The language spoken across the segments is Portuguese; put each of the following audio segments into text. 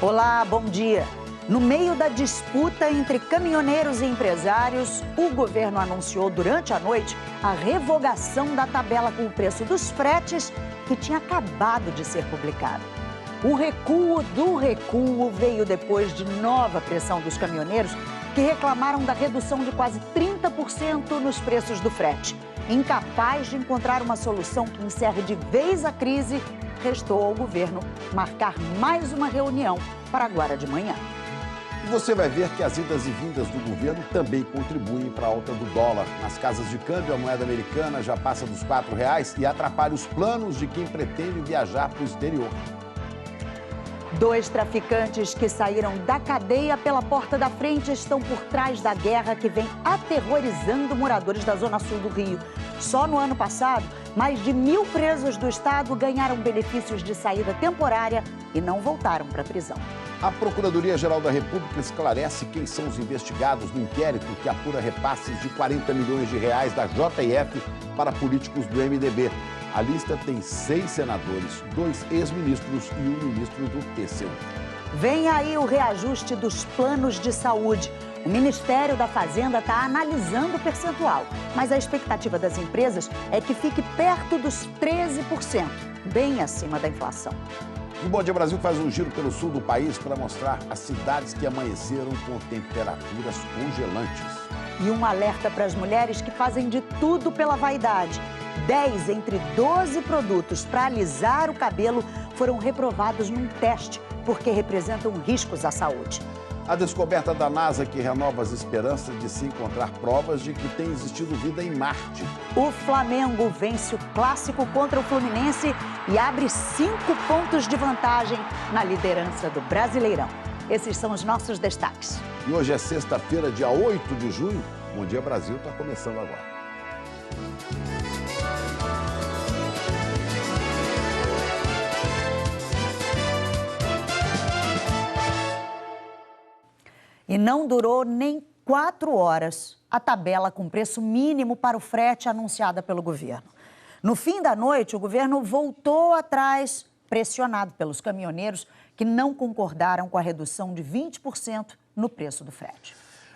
Olá, bom dia. No meio da disputa entre caminhoneiros e empresários, o governo anunciou durante a noite a revogação da tabela com o preço dos fretes que tinha acabado de ser publicada. O recuo do recuo veio depois de nova pressão dos caminhoneiros que reclamaram da redução de quase 30% nos preços do frete. Incapaz de encontrar uma solução que encerre de vez a crise, restou ao governo marcar mais uma reunião para agora de manhã. E você vai ver que as idas e vindas do governo também contribuem para a alta do dólar. Nas casas de câmbio, a moeda americana já passa dos R$4 e atrapalha os planos de quem pretende viajar para o exterior. 2 traficantes que saíram da cadeia pela porta da frente estão por trás da guerra que vem aterrorizando moradores da Zona Sul do Rio. Só no ano passado, mais de 1.000 presos do estado ganharam benefícios de saída temporária e não voltaram para a prisão. A Procuradoria-Geral da República esclarece quem são os investigados no inquérito que apura repasses de R$40 milhões da JF para políticos do MDB. A lista tem 6 senadores, 2 ex-ministros e um ministro do TCU. Vem aí o reajuste dos planos de saúde. O Ministério da Fazenda está analisando o percentual, mas a expectativa das empresas é que fique perto dos 13%, bem acima da inflação. O Bom Dia Brasil faz um giro pelo sul do país para mostrar as cidades que amanheceram com temperaturas congelantes. E um alerta para as mulheres que fazem de tudo pela vaidade. 10 entre 12 produtos para alisar o cabelo foram reprovados num teste, porque representam riscos à saúde. A descoberta da NASA que renova as esperanças de se encontrar provas de que tem existido vida em Marte. O Flamengo vence o clássico contra o Fluminense e abre 5 pontos de vantagem na liderança do Brasileirão. Esses são os nossos destaques. E hoje é sexta-feira, dia 8 de junho. Bom Dia Brasil está começando agora. E não durou nem 4 horas a tabela com preço mínimo para o frete anunciada pelo governo. No fim da noite, o governo voltou atrás, pressionado pelos caminhoneiros que não concordaram com a redução de 20% no preço do frete.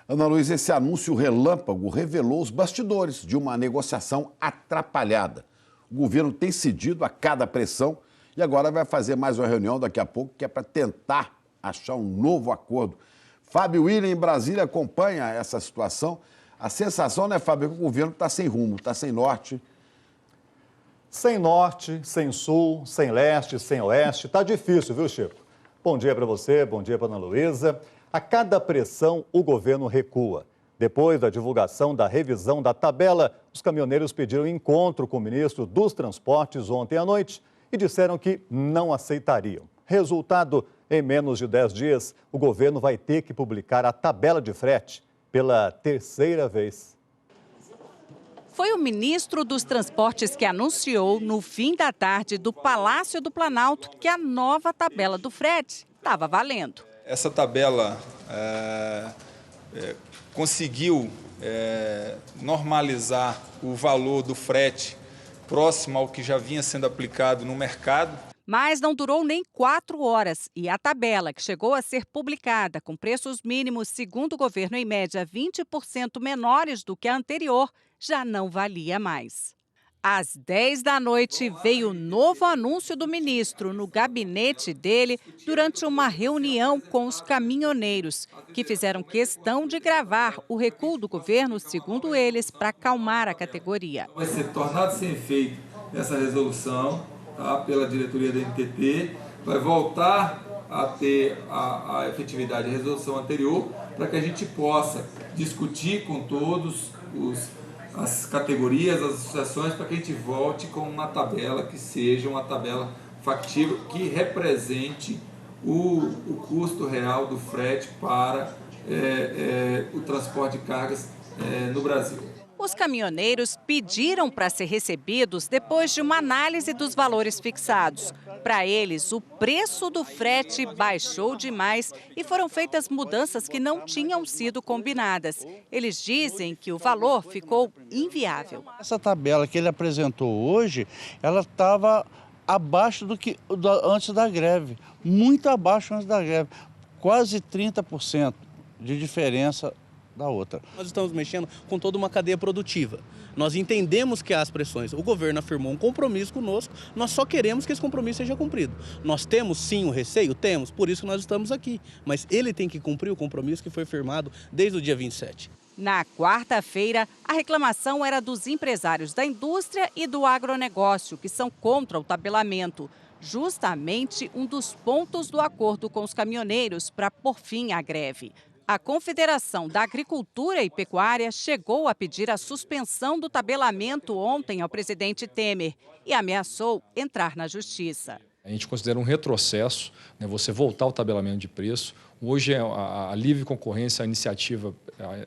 Ana Luísa, esse anúncio relâmpago revelou os bastidores de uma negociação atrapalhada. O governo tem cedido a cada pressão e agora vai fazer mais uma reunião daqui a pouco, que é para tentar achar um novo acordo. Fábio William, em Brasília, acompanha essa situação. A sensação, né, Fábio, é que o governo está sem rumo, está sem norte. Sem norte, sem sul, sem leste, sem oeste. Está difícil, viu, Chico? Bom dia para você, bom dia para Ana Luísa. A cada pressão, o governo recua. Depois da divulgação da revisão da tabela, os caminhoneiros pediram encontro com o ministro dos Transportes ontem à noite e disseram que não aceitariam. Resultado, em menos de 10 dias, o governo vai ter que publicar a tabela de frete pela 3ª vez. Foi o ministro dos Transportes que anunciou no fim da tarde do Palácio do Planalto que a nova tabela do frete estava valendo. Essa tabela conseguiu normalizar o valor do frete próximo ao que já vinha sendo aplicado no mercado. Mas não durou nem 4 horas e a tabela, que chegou a ser publicada com preços mínimos, segundo o governo, em média 20% menores do que a anterior, já não valia mais. Às 10 da noite, veio o novo anúncio do ministro no gabinete dele durante uma reunião com os caminhoneiros, que fizeram questão de gravar o recuo do governo, segundo eles, para acalmar a categoria. Vai ser tornado sem efeito essa resolução, tá, pela diretoria da NTT, vai voltar a ter a efetividade da resolução anterior, para que a gente possa discutir com todos as categorias, as associações, para que a gente volte com uma tabela que seja uma tabela factível, que represente o custo real do frete para o transporte de cargas no Brasil. Os caminhoneiros pediram para ser recebidos depois de uma análise dos valores fixados. Para eles, o preço do frete baixou demais e foram feitas mudanças que não tinham sido combinadas. Eles dizem que o valor ficou inviável. Essa tabela que ele apresentou hoje, ela estava abaixo do que antes da greve, muito abaixo antes da greve, quase 30% de diferença da outra. Nós estamos mexendo com toda uma cadeia produtiva. Nós entendemos que há as pressões. O governo afirmou um compromisso conosco, nós só queremos que esse compromisso seja cumprido. Nós temos sim um receio? Temos, por isso que nós estamos aqui. Mas ele tem que cumprir o compromisso que foi firmado desde o dia 27. Na quarta-feira, a reclamação era dos empresários da indústria e do agronegócio, que são contra o tabelamento. Justamente um dos pontos do acordo com os caminhoneiros para pôr fim à greve. A Confederação da Agricultura e Pecuária chegou a pedir a suspensão do tabelamento ontem ao presidente Temer e ameaçou entrar na justiça. A gente considera um retrocesso, né, você voltar ao tabelamento de preço. Hoje a livre concorrência, a iniciativa,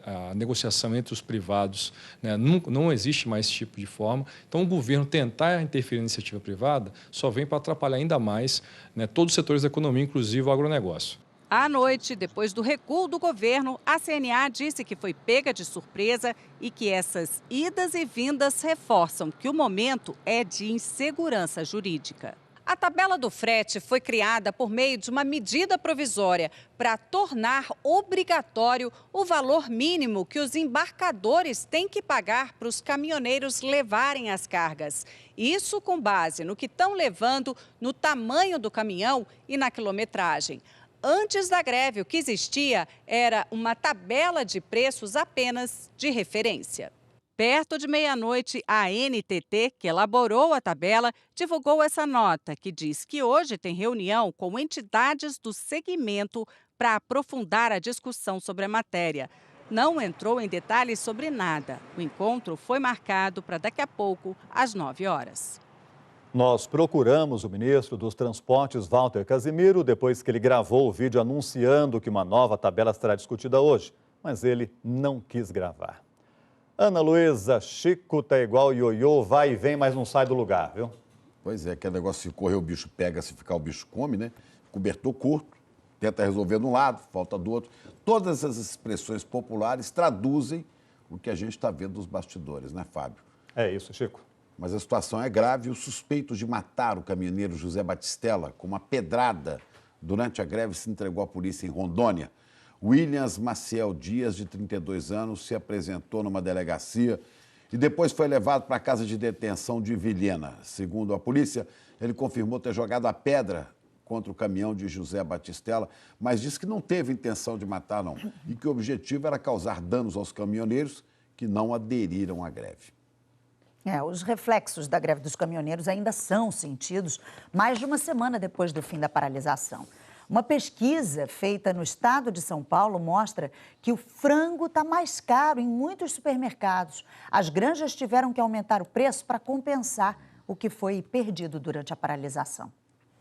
a negociação entre os privados, né, não existe mais esse tipo de forma. Então o governo tentar interferir na iniciativa privada só vem para atrapalhar ainda mais, né, todos os setores da economia, inclusive o agronegócio. À noite, depois do recuo do governo, a CNA disse que foi pega de surpresa e que essas idas e vindas reforçam que o momento é de insegurança jurídica. A tabela do frete foi criada por meio de uma medida provisória para tornar obrigatório o valor mínimo que os embarcadores têm que pagar para os caminhoneiros levarem as cargas. Isso com base no que estão levando, no tamanho do caminhão e na quilometragem. Antes da greve, o que existia era uma tabela de preços apenas de referência. Perto de meia-noite, a NTT, que elaborou a tabela, divulgou essa nota, que diz que hoje tem reunião com entidades do segmento para aprofundar a discussão sobre a matéria. Não entrou em detalhes sobre nada. O encontro foi marcado para daqui a pouco, às 9 horas. Nós procuramos o ministro dos Transportes, Walter Casimiro, depois que ele gravou o vídeo anunciando que uma nova tabela será discutida hoje, mas ele não quis gravar. Ana Luísa, Chico tá igual ioiô, vai e vem, mas não sai do lugar, viu? Pois é, que negócio, se correr o bicho pega, se ficar o bicho come, né? Cobertor curto, tenta resolver de um lado, falta do outro. Todas essas expressões populares traduzem o que a gente está vendo nos bastidores, né, Fábio? É isso, Chico. Mas a situação é grave e os suspeitos de matar o caminhoneiro José Batistella com uma pedrada durante a greve se entregou à polícia em Rondônia. Williams Maciel Dias, de 32 anos, se apresentou numa delegacia e depois foi levado para a casa de detenção de Vilhena. Segundo a polícia, ele confirmou ter jogado a pedra contra o caminhão de José Batistella, mas disse que não teve intenção de matar, não, e que o objetivo era causar danos aos caminhoneiros que não aderiram à greve. Os reflexos da greve dos caminhoneiros ainda são sentidos mais de uma semana depois do fim da paralisação. Uma pesquisa feita no estado de São Paulo mostra que o frango está mais caro em muitos supermercados. As granjas tiveram que aumentar o preço para compensar o que foi perdido durante a paralisação.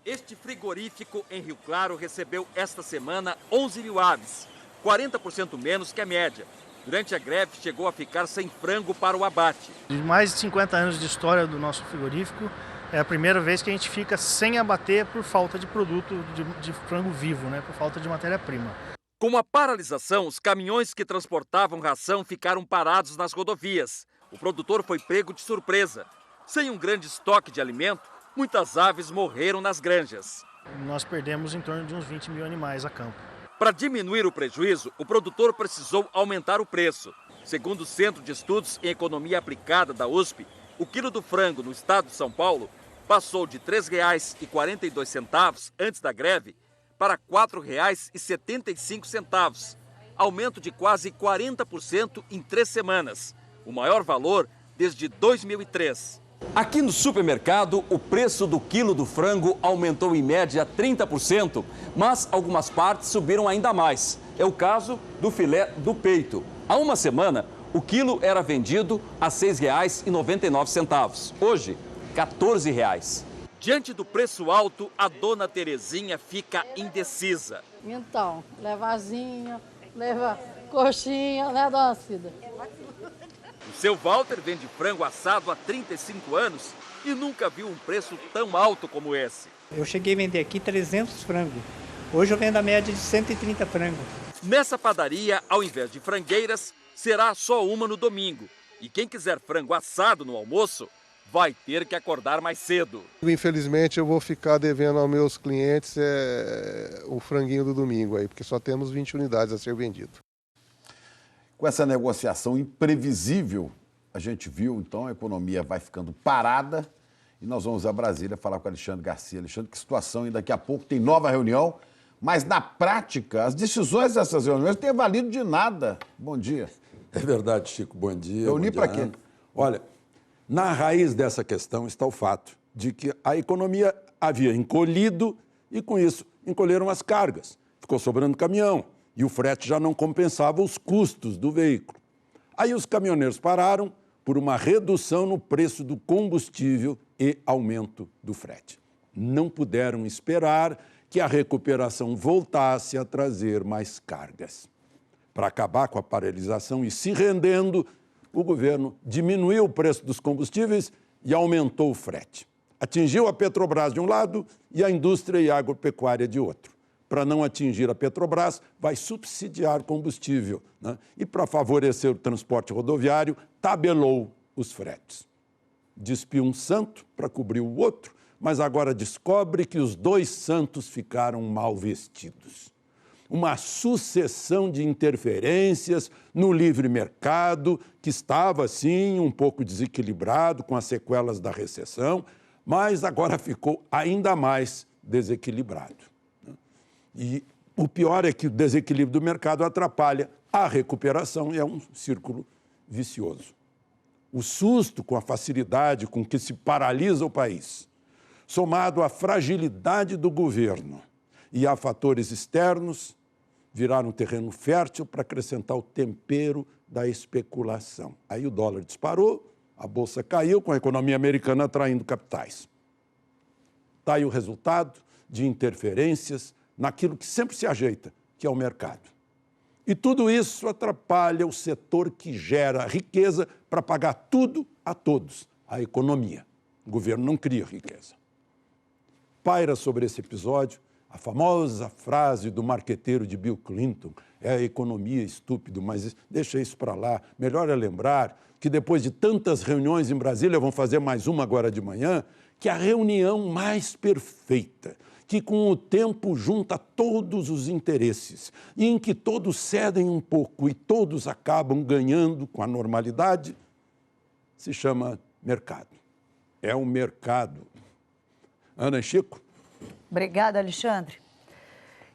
Este frigorífico em Rio Claro recebeu esta semana 11 mil aves, 40% menos que a média. Durante a greve, chegou a ficar sem frango para o abate. De mais de 50 anos de história do nosso frigorífico, é a primeira vez que a gente fica sem abater por falta de produto de frango vivo, né? Por falta de matéria-prima. Com a paralisação, os caminhões que transportavam ração ficaram parados nas rodovias. O produtor foi pego de surpresa. Sem um grande estoque de alimento, muitas aves morreram nas granjas. Nós perdemos em torno de uns 20 mil animais a campo. Para diminuir o prejuízo, o produtor precisou aumentar o preço. Segundo o Centro de Estudos em Economia Aplicada da USP, o quilo do frango no estado de São Paulo passou de R$ 3,42 antes da greve para R$ 4,75, aumento de quase 40% em 3 semanas, o maior valor desde 2003. Aqui no supermercado, o preço do quilo do frango aumentou em média 30%, mas algumas partes subiram ainda mais. É o caso do filé do peito. Há uma semana, o quilo era vendido a R$ 6,99. Hoje, R$ 14,00. Diante do preço alto, a dona Terezinha fica indecisa. Então, leva asinha, leva coxinha, né, dona Cida? O seu Walter vende frango assado há 35 anos e nunca viu um preço tão alto como esse. Eu cheguei a vender aqui 300 frangos. Hoje eu vendo a média de 130 frangos. Nessa padaria, ao invés de frangueiras, será só uma no domingo. E quem quiser frango assado no almoço, vai ter que acordar mais cedo. Infelizmente eu vou ficar devendo aos meus clientes o franguinho do domingo aí, porque só temos 20 unidades a ser vendido. Com essa negociação imprevisível, a gente viu, então, a economia vai ficando parada e nós vamos a Brasília falar com o Alexandre Garcia. Alexandre, que situação, e daqui a pouco tem nova reunião, mas na prática, as decisões dessas reuniões não têm valido de nada. Bom dia. É verdade, Chico, bom dia. Reunir para quê? Olha, na raiz dessa questão está o fato de que a economia havia encolhido e, com isso, encolheram as cargas. Ficou sobrando caminhão e o frete já não compensava os custos do veículo. Aí os caminhoneiros pararam por uma redução no preço do combustível e aumento do frete. Não puderam esperar que a recuperação voltasse a trazer mais cargas. Para acabar com a paralisação e se rendendo, o governo diminuiu o preço dos combustíveis e aumentou o frete. Atingiu a Petrobras de um lado e a indústria e a agropecuária de outro. Para não atingir a Petrobras, vai subsidiar combustível, né? E para favorecer o transporte rodoviário, tabelou os fretes. Despiu um santo para cobrir o outro, mas agora descobre que os dois santos ficaram mal vestidos. Uma sucessão de interferências no livre mercado, que estava, sim, um pouco desequilibrado com as sequelas da recessão, mas agora ficou ainda mais desequilibrado. E o pior é que o desequilíbrio do mercado atrapalha a recuperação e é um círculo vicioso. O susto com a facilidade com que se paralisa o país, somado à fragilidade do governo e a fatores externos, viraram um terreno fértil para acrescentar o tempero da especulação. Aí o dólar disparou, a bolsa caiu, com a economia americana atraindo capitais. Está aí o resultado de interferências naquilo que sempre se ajeita, que é o mercado. E tudo isso atrapalha o setor que gera riqueza para pagar tudo a todos, a economia. O governo não cria riqueza. Paira sobre esse episódio a famosa frase do marqueteiro de Bill Clinton, é a economia estúpido, mas deixa isso para lá. Melhor é lembrar que depois de tantas reuniões em Brasília, vão fazer mais uma agora de manhã, que a reunião mais perfeita, que com o tempo junta todos os interesses e em que todos cedem um pouco e todos acabam ganhando com a normalidade, se chama mercado. É um mercado. Ana e Chico? Obrigada, Alexandre.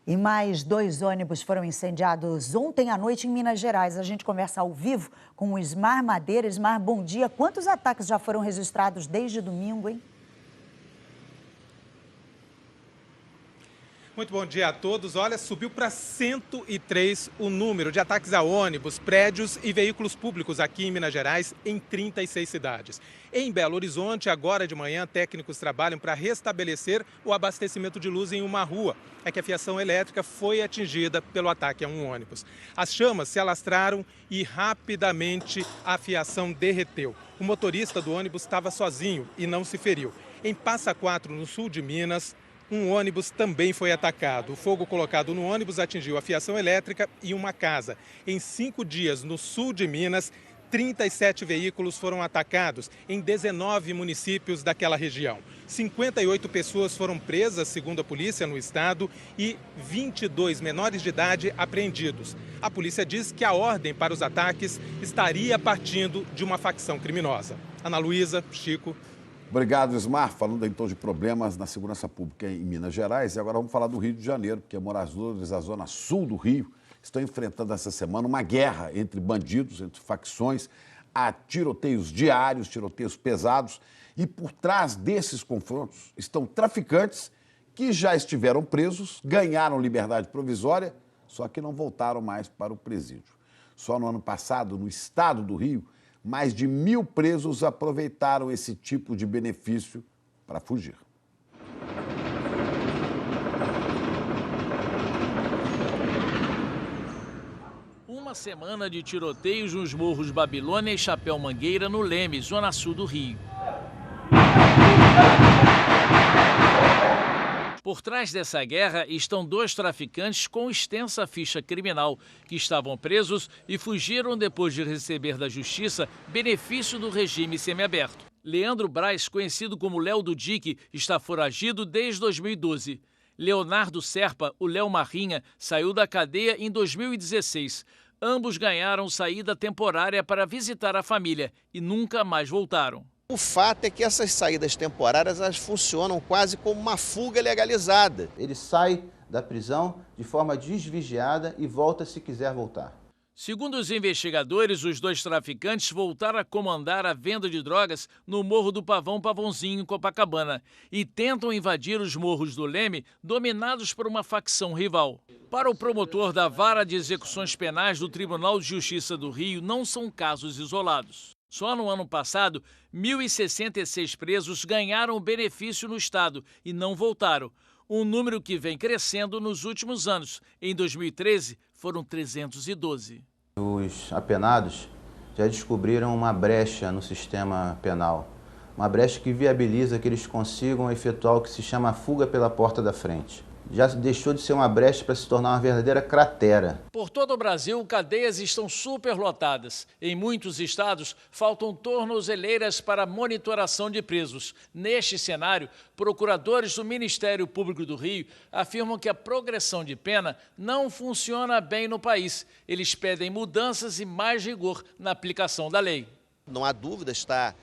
E mais 2 ônibus foram incendiados ontem à noite em Minas Gerais. A gente conversa ao vivo com o Ismar Madeira. Ismar, bom dia. Quantos ataques já foram registrados desde domingo, hein? Muito bom dia a todos. Olha, subiu para 103 o número de ataques a ônibus, prédios e veículos públicos aqui em Minas Gerais, em 36 cidades. Em Belo Horizonte, agora de manhã, técnicos trabalham para restabelecer o abastecimento de luz em uma rua. É que a fiação elétrica foi atingida pelo ataque a um ônibus. As chamas se alastraram e rapidamente a fiação derreteu. O motorista do ônibus estava sozinho e não se feriu. Em Passa Quatro, no sul de Minas, um ônibus também foi atacado. O fogo colocado no ônibus atingiu a fiação elétrica e uma casa. Em 5 dias, no sul de Minas, 37 veículos foram atacados em 19 municípios daquela região. 58 pessoas foram presas, segundo a polícia, no estado, e 22 menores de idade apreendidos. A polícia diz que a ordem para os ataques estaria partindo de uma facção criminosa. Ana Luísa, Chico. Obrigado, Ismar. Falando então de problemas na segurança pública em Minas Gerais, e agora vamos falar do Rio de Janeiro, porque moradores da zona sul do Rio estão enfrentando essa semana uma guerra entre bandidos, entre facções, há tiroteios diários, tiroteios pesados, e por trás desses confrontos estão traficantes que já estiveram presos, ganharam liberdade provisória, só que não voltaram mais para o presídio. Só no ano passado, no estado do Rio, mais de 1.000 presos aproveitaram esse tipo de benefício para fugir. Uma semana de tiroteios nos morros Babilônia e Chapéu Mangueira, no Leme, zona sul do Rio. Por trás dessa guerra estão 2 traficantes com extensa ficha criminal, que estavam presos e fugiram depois de receber da justiça benefício do regime semiaberto. Leandro Braz, conhecido como Léo do Dique, está foragido desde 2012. Leonardo Serpa, o Léo Marrinha, saiu da cadeia em 2016. Ambos ganharam saída temporária para visitar a família e nunca mais voltaram. O fato é que essas saídas temporárias elas funcionam quase como uma fuga legalizada. Ele sai da prisão de forma desvigiada e volta se quiser voltar. Segundo os investigadores, os dois traficantes voltaram a comandar a venda de drogas no Morro do Pavãozinho, em Copacabana, e tentam invadir os morros do Leme, dominados por uma facção rival. Para o promotor da Vara de Execuções Penais do Tribunal de Justiça do Rio, não são casos isolados. Só no ano passado, 1.066 presos ganharam benefício no Estado e não voltaram. Um número que vem crescendo nos últimos anos. Em 2013, foram 312. Os apenados já descobriram uma brecha no sistema penal. Uma brecha que viabiliza que eles consigam efetuar o que se chama fuga pela porta da frente. Já deixou de ser uma brecha para se tornar uma verdadeira cratera. Por todo o Brasil, cadeias estão superlotadas. Em muitos estados, faltam tornozeleiras para monitoração de presos. Neste cenário, procuradores do Ministério Público do Rio afirmam que a progressão de pena não funciona bem no país. Eles pedem mudanças e mais rigor na aplicação da lei. Não há dúvida, está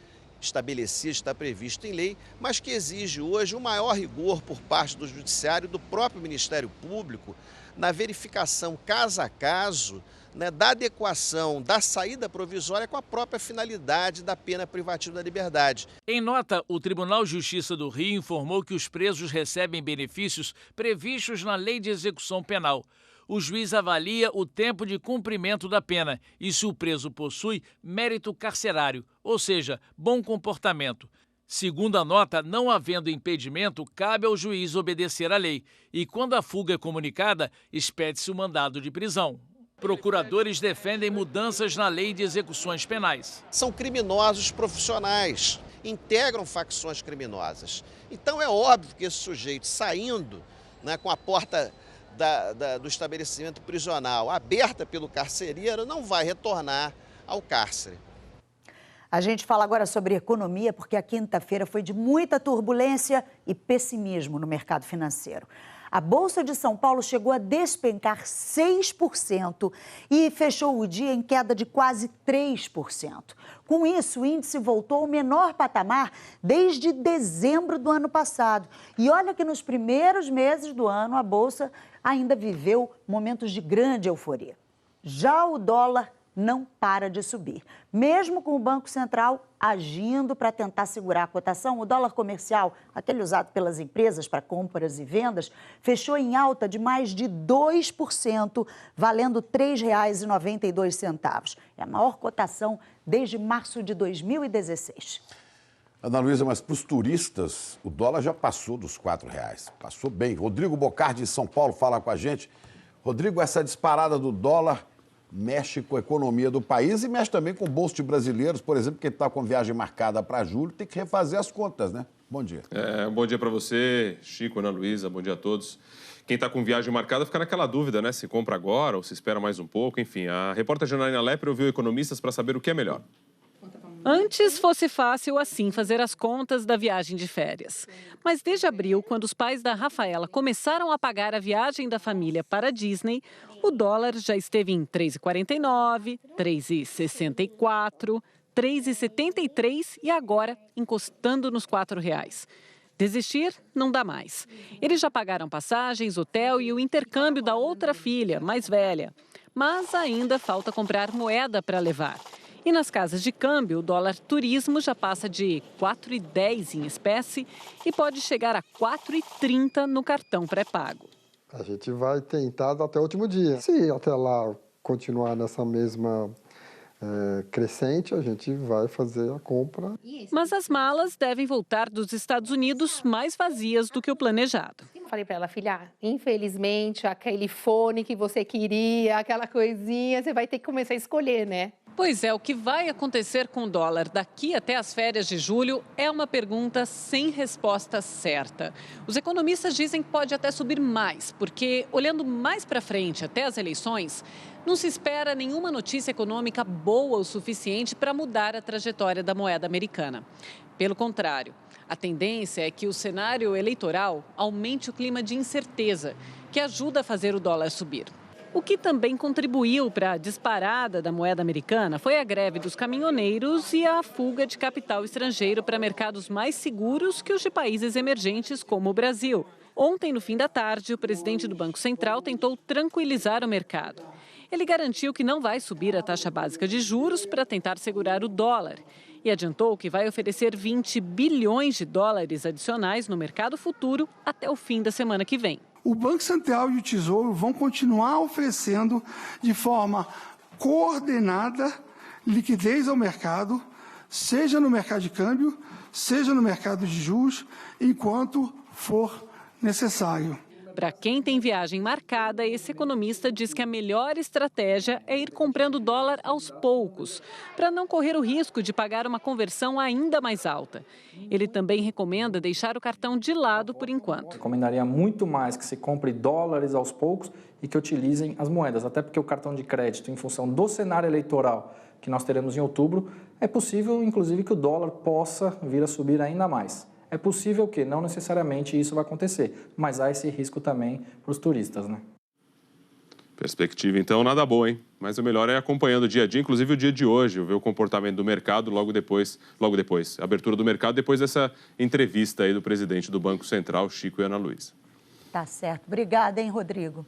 estabelecido, está previsto em lei, mas que exige hoje um maior rigor por parte do Judiciário e do próprio Ministério Público na verificação caso a caso, né, da adequação da saída provisória com a própria finalidade da pena privativa da liberdade. Em nota, o Tribunal de Justiça do Rio informou que os presos recebem benefícios previstos na Lei de Execução Penal. O juiz avalia o tempo de cumprimento da pena e se o preso possui mérito carcerário, ou seja, bom comportamento. Segundo a nota, não havendo impedimento, cabe ao juiz obedecer à lei e, quando a fuga é comunicada, expede-se o mandado de prisão. Procuradores defendem mudanças na Lei de Execuções Penais. São criminosos profissionais, integram facções criminosas. Então é óbvio que esse sujeito saindo, né, com a porta do estabelecimento prisional aberta pelo carcereiro, não vai retornar ao cárcere. A gente fala agora sobre economia, porque a quinta-feira foi de muita turbulência e pessimismo no mercado financeiro. A Bolsa de São Paulo chegou a despencar 6% e fechou o dia em queda de quase 3%. Com isso, o índice voltou ao menor patamar desde dezembro do ano passado. E olha que nos primeiros meses do ano, a Bolsa ainda viveu momentos de grande euforia. Já o dólar não para de subir. Mesmo com o Banco Central agindo para tentar segurar a cotação, o dólar comercial, aquele usado pelas empresas para compras e vendas, fechou em alta de mais de 2%, valendo R$ 3,92. É a maior cotação desde março de 2016. Ana Luísa, mas para os turistas, o dólar já passou dos R$ 4,00. Passou bem. Rodrigo Bocardi, de São Paulo, fala com a gente. Rodrigo, essa disparada do dólar mexe com a economia do país e mexe também com o bolso de brasileiros. Por exemplo, quem está com viagem marcada para julho tem que refazer as contas, né? Bom dia. Bom dia para você, Chico, Ana Luísa, bom dia a todos. Quem está com viagem marcada fica naquela dúvida, né? Se compra agora ou se espera mais um pouco. Enfim, a repórter Janaína Lepre ouviu economistas para saber o que é melhor. Antes fosse fácil assim fazer as contas da viagem de férias. Mas desde abril, quando os pais da Rafaela começaram a pagar a viagem da família para a Disney, o dólar já esteve em R$ 3,49, R$ 3,64, R$ 3,73 e agora encostando nos R$ 4,00. Desistir não dá mais. Eles já pagaram passagens, hotel e o intercâmbio da outra filha, mais velha. Mas ainda falta comprar moeda para levar. E nas casas de câmbio, o dólar turismo já passa de R$ 4,10 em espécie e pode chegar a R$ 4,30 no cartão pré-pago. A gente vai tentar até o último dia. Se até lá continuar nessa mesma crescente, a gente vai fazer a compra. Mas as malas devem voltar dos Estados Unidos mais vazias do que o planejado. Falei para ela, filha, infelizmente, aquele fone que você queria, aquela coisinha, você vai ter que começar a escolher, né? Pois é, o que vai acontecer com o dólar daqui até as férias de julho é uma pergunta sem resposta certa. Os economistas dizem que pode até subir mais, porque olhando mais para frente até as eleições, Não se espera nenhuma notícia econômica boa o suficiente para mudar a trajetória da moeda americana. Pelo contrário, a tendência é que o cenário eleitoral aumente o clima de incerteza, que ajuda a fazer o dólar subir. O que também contribuiu para a disparada da moeda americana foi a greve dos caminhoneiros e a fuga de capital estrangeiro para mercados mais seguros que os de países emergentes como o Brasil. Ontem, no fim da tarde, o presidente do Banco Central tentou tranquilizar o mercado. Ele garantiu que não vai subir a taxa básica de juros para tentar segurar o dólar e adiantou que vai oferecer 20 bilhões de dólares adicionais no mercado futuro até o fim da semana que vem. O Banco Central e o Tesouro vão continuar oferecendo de forma coordenada liquidez ao mercado, seja no mercado de câmbio, seja no mercado de juros, enquanto for necessário. Para quem tem viagem marcada, esse economista diz que a melhor estratégia é ir comprando dólar aos poucos, para não correr o risco de pagar uma conversão ainda mais alta. Ele também recomenda deixar o cartão de lado por enquanto. Recomendaria muito mais que se compre dólares aos poucos e que utilizem as moedas, até porque o cartão de crédito, em função do cenário eleitoral que nós teremos em outubro, é possível, inclusive, que o dólar possa vir a subir ainda mais. É possível que não necessariamente isso vai acontecer, mas há esse risco também para os turistas, né? Perspectiva, então, nada boa, hein? Mas o melhor é acompanhando o dia a dia, inclusive o dia de hoje, ver o comportamento do mercado logo depois, a abertura do mercado, depois dessa entrevista aí do presidente do Banco Central, Chico e Ana Luísa. Tá certo. Obrigada, hein, Rodrigo?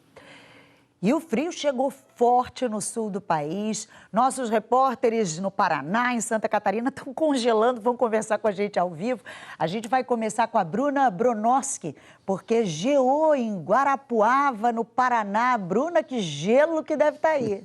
E o frio chegou forte no sul do país. Nossos repórteres no Paraná, em Santa Catarina, estão congelando, vão conversar com a gente ao vivo. A gente vai começar com a Bruna Bronowski, porque geou em Guarapuava, no Paraná. Bruna, que gelo que deve estar aí.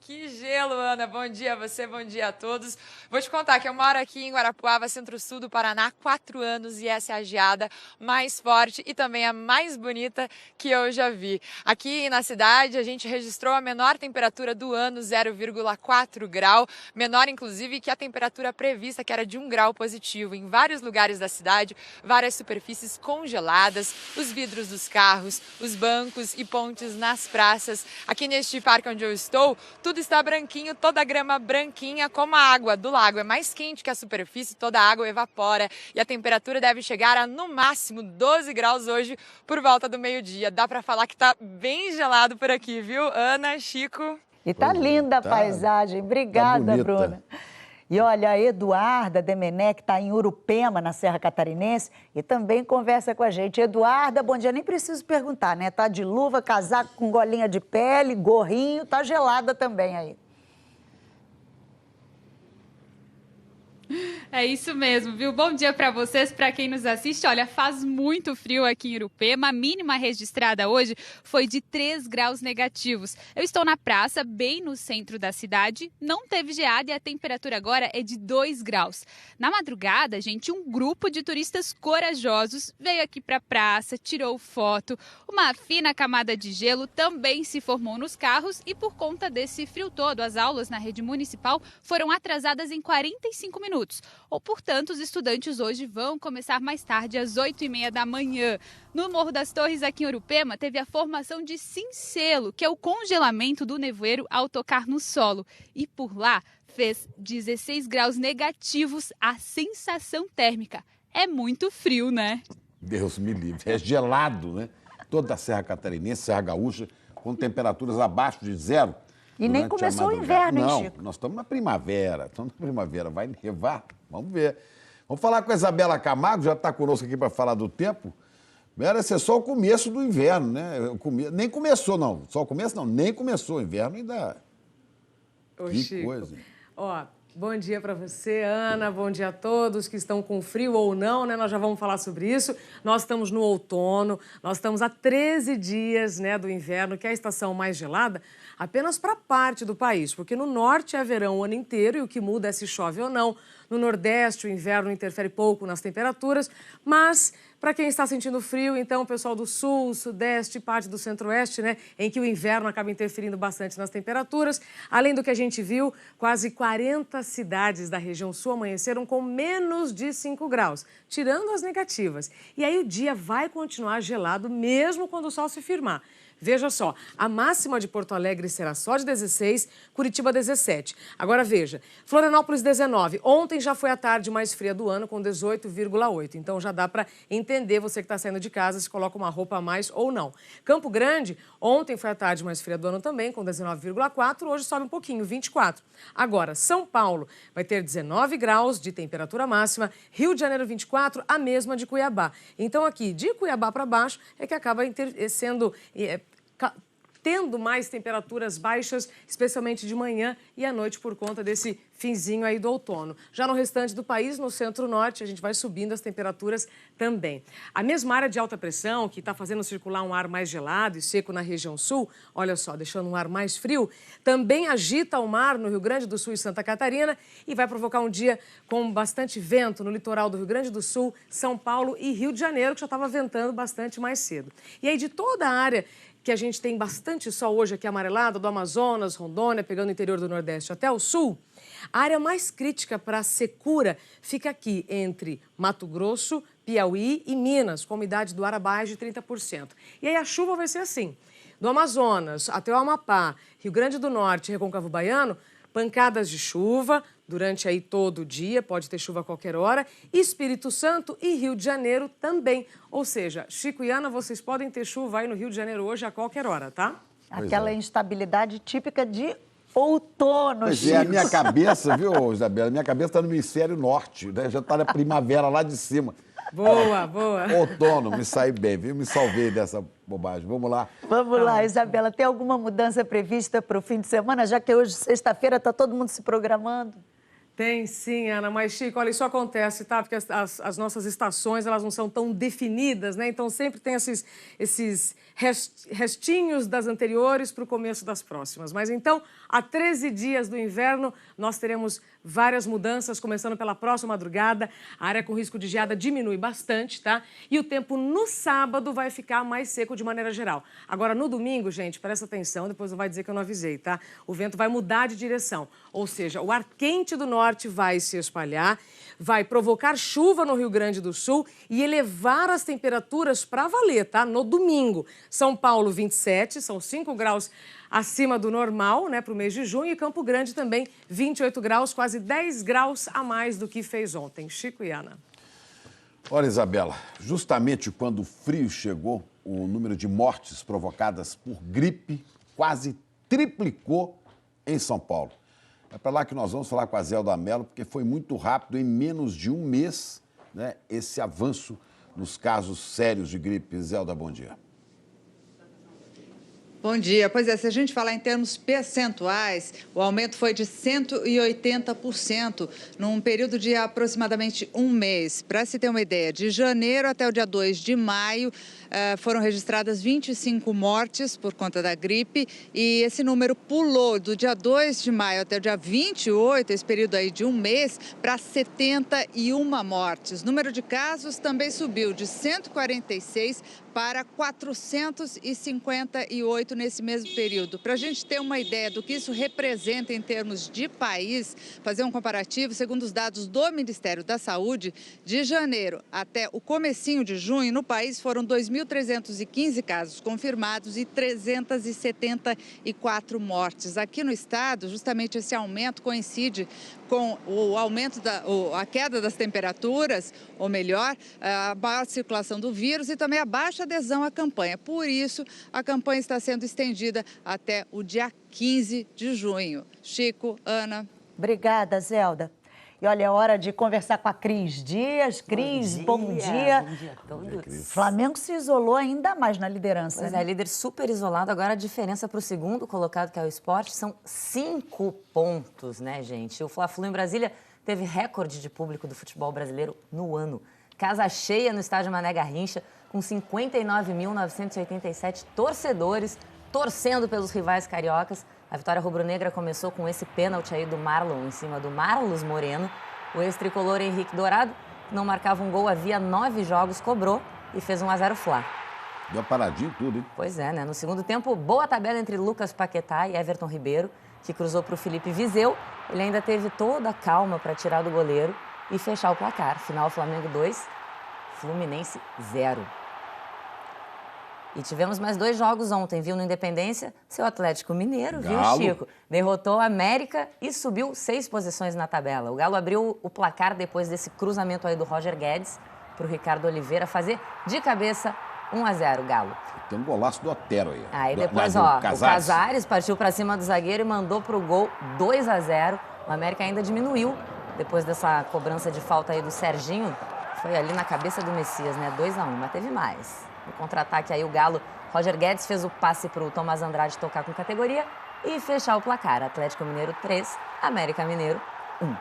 Que gelo, Ana. Bom dia a você, bom dia a todos. Vou te contar que eu moro aqui em Guarapuava, centro-sul do Paraná, há 4 anos e essa é a geada mais forte e também a mais bonita que eu já vi. Aqui na cidade a gente registrou a menor temperatura do ano, 0,4 grau, menor inclusive que a temperatura prevista, que era de 1 grau positivo. Em vários lugares da cidade, várias superfícies congeladas, os vidros dos carros, os bancos e pontes nas praças. Aqui neste parque onde eu estou, tudo está branquinho, toda a grama branquinha, como a água do lago é mais quente que a superfície, toda a água evapora e a temperatura deve chegar a no máximo 12 graus hoje por volta do meio-dia. Dá para falar que está bem gelado por aqui, viu, Ana, Chico? E tá linda a paisagem. Obrigada, tá Bruna. E olha, a Eduarda Demenec está em Urupema, na Serra Catarinense, e também conversa com a gente. Eduarda, bom dia, nem preciso perguntar, né? Tá de luva, casaco com golinha de pele, gorrinho, tá gelada também aí. É isso mesmo, viu? Bom dia para vocês, para quem nos assiste. Olha, faz muito frio aqui em Urupema. A mínima registrada hoje foi de 3 graus negativos. Eu estou na praça, bem no centro da cidade. Não teve geada e a temperatura agora é de 2 graus. Na madrugada, gente, um grupo de turistas corajosos veio aqui para a praça, tirou foto. Uma fina camada de gelo também se formou nos carros e por conta desse frio todo, as aulas na rede municipal foram atrasadas em 45 minutos. Ou, portanto, os estudantes hoje vão começar mais tarde, às 8h30 da manhã. No Morro das Torres, aqui em Urupema, teve a formação de cincelo, que é o congelamento do nevoeiro ao tocar no solo. E por lá fez 16 graus negativos a sensação térmica. É muito frio, né? Deus me livre. É gelado, né? Toda a Serra Catarinense, Serra Gaúcha, com temperaturas abaixo de zero. E nem começou o inverno, hein, Chico? Não, nós estamos na primavera. Vai nevar, vamos ver. Vamos falar com a Isabela Camargo, já está conosco aqui para falar do tempo. Era ser só o começo do inverno, né? Nem começou, não. Só o começo, não. Nem começou o inverno ainda. Ô, que Chico. Coisa. Ó, bom dia para você, Ana. Bom dia a todos que estão com frio ou não, né? Nós já vamos falar sobre isso. Nós estamos no outono, nós estamos há 13 dias, né, do inverno, que é a estação mais gelada, apenas para parte do país, porque no norte é verão o ano inteiro e o que muda é se chove ou não. No nordeste, o inverno interfere pouco nas temperaturas, mas Para quem está sentindo frio, então, o pessoal do sul, sudeste, parte do centro-oeste, né, em que o inverno acaba interferindo bastante nas temperaturas. Além do que a gente viu, quase 40 cidades da região sul amanheceram com menos de 5 graus, tirando as negativas. E aí o dia vai continuar gelado mesmo quando o sol se firmar. Veja só, a máxima de Porto Alegre será só de 16, Curitiba 17. Agora veja, Florianópolis 19. Ontem já foi a tarde mais fria do ano com 18,8. Então já dá para entender, você que está saindo de casa, se coloca uma roupa a mais ou não. Campo Grande, ontem foi a tarde mais fria do ano também com 19,4. Hoje sobe um pouquinho, 24. Agora, São Paulo vai ter 19 graus de temperatura máxima. Rio de Janeiro 24, a mesma de Cuiabá. Então aqui, de Cuiabá para baixo, é que acaba tendo mais temperaturas baixas, especialmente de manhã e à noite, por conta desse finzinho aí do outono. Já no restante do país, no centro-norte, a gente vai subindo as temperaturas também. A mesma área de alta pressão, que está fazendo circular um ar mais gelado e seco na região sul, olha só, deixando um ar mais frio, também agita o mar no Rio Grande do Sul e Santa Catarina e vai provocar um dia com bastante vento no litoral do Rio Grande do Sul, São Paulo e Rio de Janeiro, que já estava ventando bastante mais cedo. E aí, de toda a área que a gente tem bastante sol hoje aqui amarelado, do Amazonas, Rondônia, pegando o interior do Nordeste até o Sul, a área mais crítica para a secura fica aqui entre Mato Grosso, Piauí e Minas, com umidade do ar abaixo de 30%. E aí a chuva vai ser assim, do Amazonas até o Amapá, Rio Grande do Norte e Recôncavo Baiano, pancadas de chuva durante aí todo o dia, pode ter chuva a qualquer hora, Espírito Santo e Rio de Janeiro também. Ou seja, Chico e Ana, vocês podem ter chuva aí no Rio de Janeiro hoje a qualquer hora, tá? Aquela instabilidade típica de outono, Pois Chico. é, a minha cabeça, viu, Isabela? Minha cabeça está no hemisfério norte, né? Já está na primavera lá de cima. Boa, boa. Outono, me saí bem, viu? Me salvei dessa bobagem. Vamos lá. Vamos lá, Isabela. Tem alguma mudança prevista para o fim de semana, já que hoje, sexta-feira, está todo mundo se programando? Tem sim, Ana, mas Chico, olha, isso acontece, tá? Porque as nossas estações, elas não são tão definidas, né? Então sempre tem esses restinhos das anteriores para o começo das próximas. Mas então, há 13 dias do inverno, nós teremos várias mudanças, começando pela próxima madrugada. A área com risco de geada diminui bastante, tá? E o tempo no sábado vai ficar mais seco de maneira geral. Agora, no domingo, gente, presta atenção, depois não vai dizer que eu não avisei, tá? O vento vai mudar de direção, ou seja, o ar quente do norte vai se espalhar, vai provocar chuva no Rio Grande do Sul e elevar as temperaturas para valer, tá? No domingo. São Paulo, 27, são 5 graus acima do normal, né, para o mês de junho. E Campo Grande também, 28 graus, quase 10 graus a mais do que fez ontem. Chico e Ana. Olha, Isabela, justamente quando o frio chegou, o número de mortes provocadas por gripe quase triplicou em São Paulo. É para lá que nós vamos falar com a Zelda Mello, porque foi muito rápido, em menos de um mês, né, esse avanço nos casos sérios de gripe. Zelda, bom dia. Bom dia. Pois é, se a gente falar em termos percentuais, o aumento foi de 180% num período de aproximadamente um mês. Para se ter uma ideia, de janeiro até o dia 2 de maio, foram registradas 25 mortes por conta da gripe e esse número pulou do dia 2 de maio até o dia 28, esse período aí de um mês, para 71 mortes. O número de casos também subiu de 146 para 458 nesse mesmo período. Para a gente ter uma ideia do que isso representa em termos de país, fazer um comparativo, segundo os dados do Ministério da Saúde, de janeiro até o comecinho de junho, no país foram 2.315 casos confirmados e 374 mortes. Aqui no estado, justamente esse aumento coincide com o aumento a queda das temperaturas, ou melhor, a maior circulação do vírus e também a baixa adesão à campanha. Por isso, a campanha está sendo estendida até o dia 15 de junho. Chico, Ana. Obrigada, Zelda. E olha, é hora de conversar com a Cris Dias. Cris, bom dia. Bom dia a todos. Flamengo se isolou ainda mais na liderança. Pois é, líder super isolado. Agora a diferença para o segundo colocado, que é o Sport, são 5 pontos, né, gente? O Fla-Flu em Brasília teve recorde de público do futebol brasileiro no ano. Casa cheia no estádio Mané Garrincha, com 59.987 torcedores torcendo pelos rivais cariocas. A vitória rubro-negra começou com esse pênalti aí do Marlon em cima do Marlos Moreno. O ex-tricolor Henrique Dourado não marcava um gol havia 9 jogos, cobrou e fez 1-0 Fla. Deu paradinho tudo, hein? Pois é, né? No segundo tempo, boa tabela entre Lucas Paquetá e Everton Ribeiro, que cruzou para o Felipe Viseu. Ele ainda teve toda a calma para tirar do goleiro e fechar o placar. Final, Flamengo 2, Fluminense 0. E tivemos mais 2 jogos ontem, viu? No Independência, seu Atlético Mineiro, Galo. viu, Chico? Derrotou a América e subiu 6 posições na tabela. O Galo abriu o placar depois desse cruzamento aí do Roger Guedes para o Ricardo Oliveira fazer de cabeça 1-0, Galo. Tem um golaço do Otero aí. Aí depois, ó, o Casares partiu para cima do zagueiro e mandou para o gol 2-0. O América ainda diminuiu depois dessa cobrança de falta aí do Serginho. Foi ali na cabeça do Messias, né? 2-1, mas teve mais. No contra-ataque aí o Galo, Roger Guedes fez o passe para o Tomás Andrade tocar com categoria e fechar o placar. Atlético Mineiro 3, América Mineiro 1.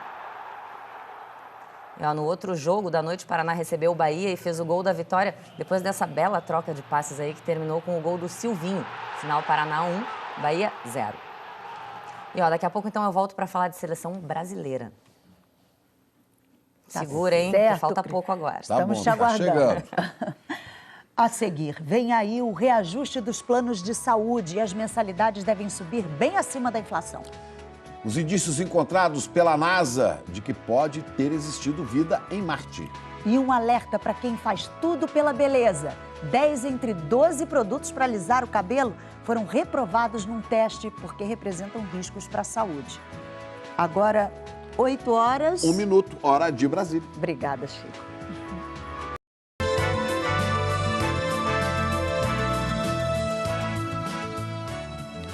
E, ó, no outro jogo da noite, o Paraná recebeu o Bahia e fez o gol da vitória depois dessa bela troca de passes aí que terminou com o gol do Silvinho. Final, Paraná 1, Bahia 0. E ó, daqui a pouco então eu volto para falar de seleção brasileira. Segura, hein? certo, Que falta Cris. pouco agora. Estamos te aguardando. A seguir, vem aí o reajuste dos planos de saúde e as mensalidades devem subir bem acima da inflação. Os indícios encontrados pela NASA de que pode ter existido vida em Marte. E um alerta para quem faz tudo pela beleza. 10 entre 12 produtos para alisar o cabelo foram reprovados num teste porque representam riscos para a saúde. Agora, 8 horas... 1 minuto, hora de Brasília. Obrigada, Chico.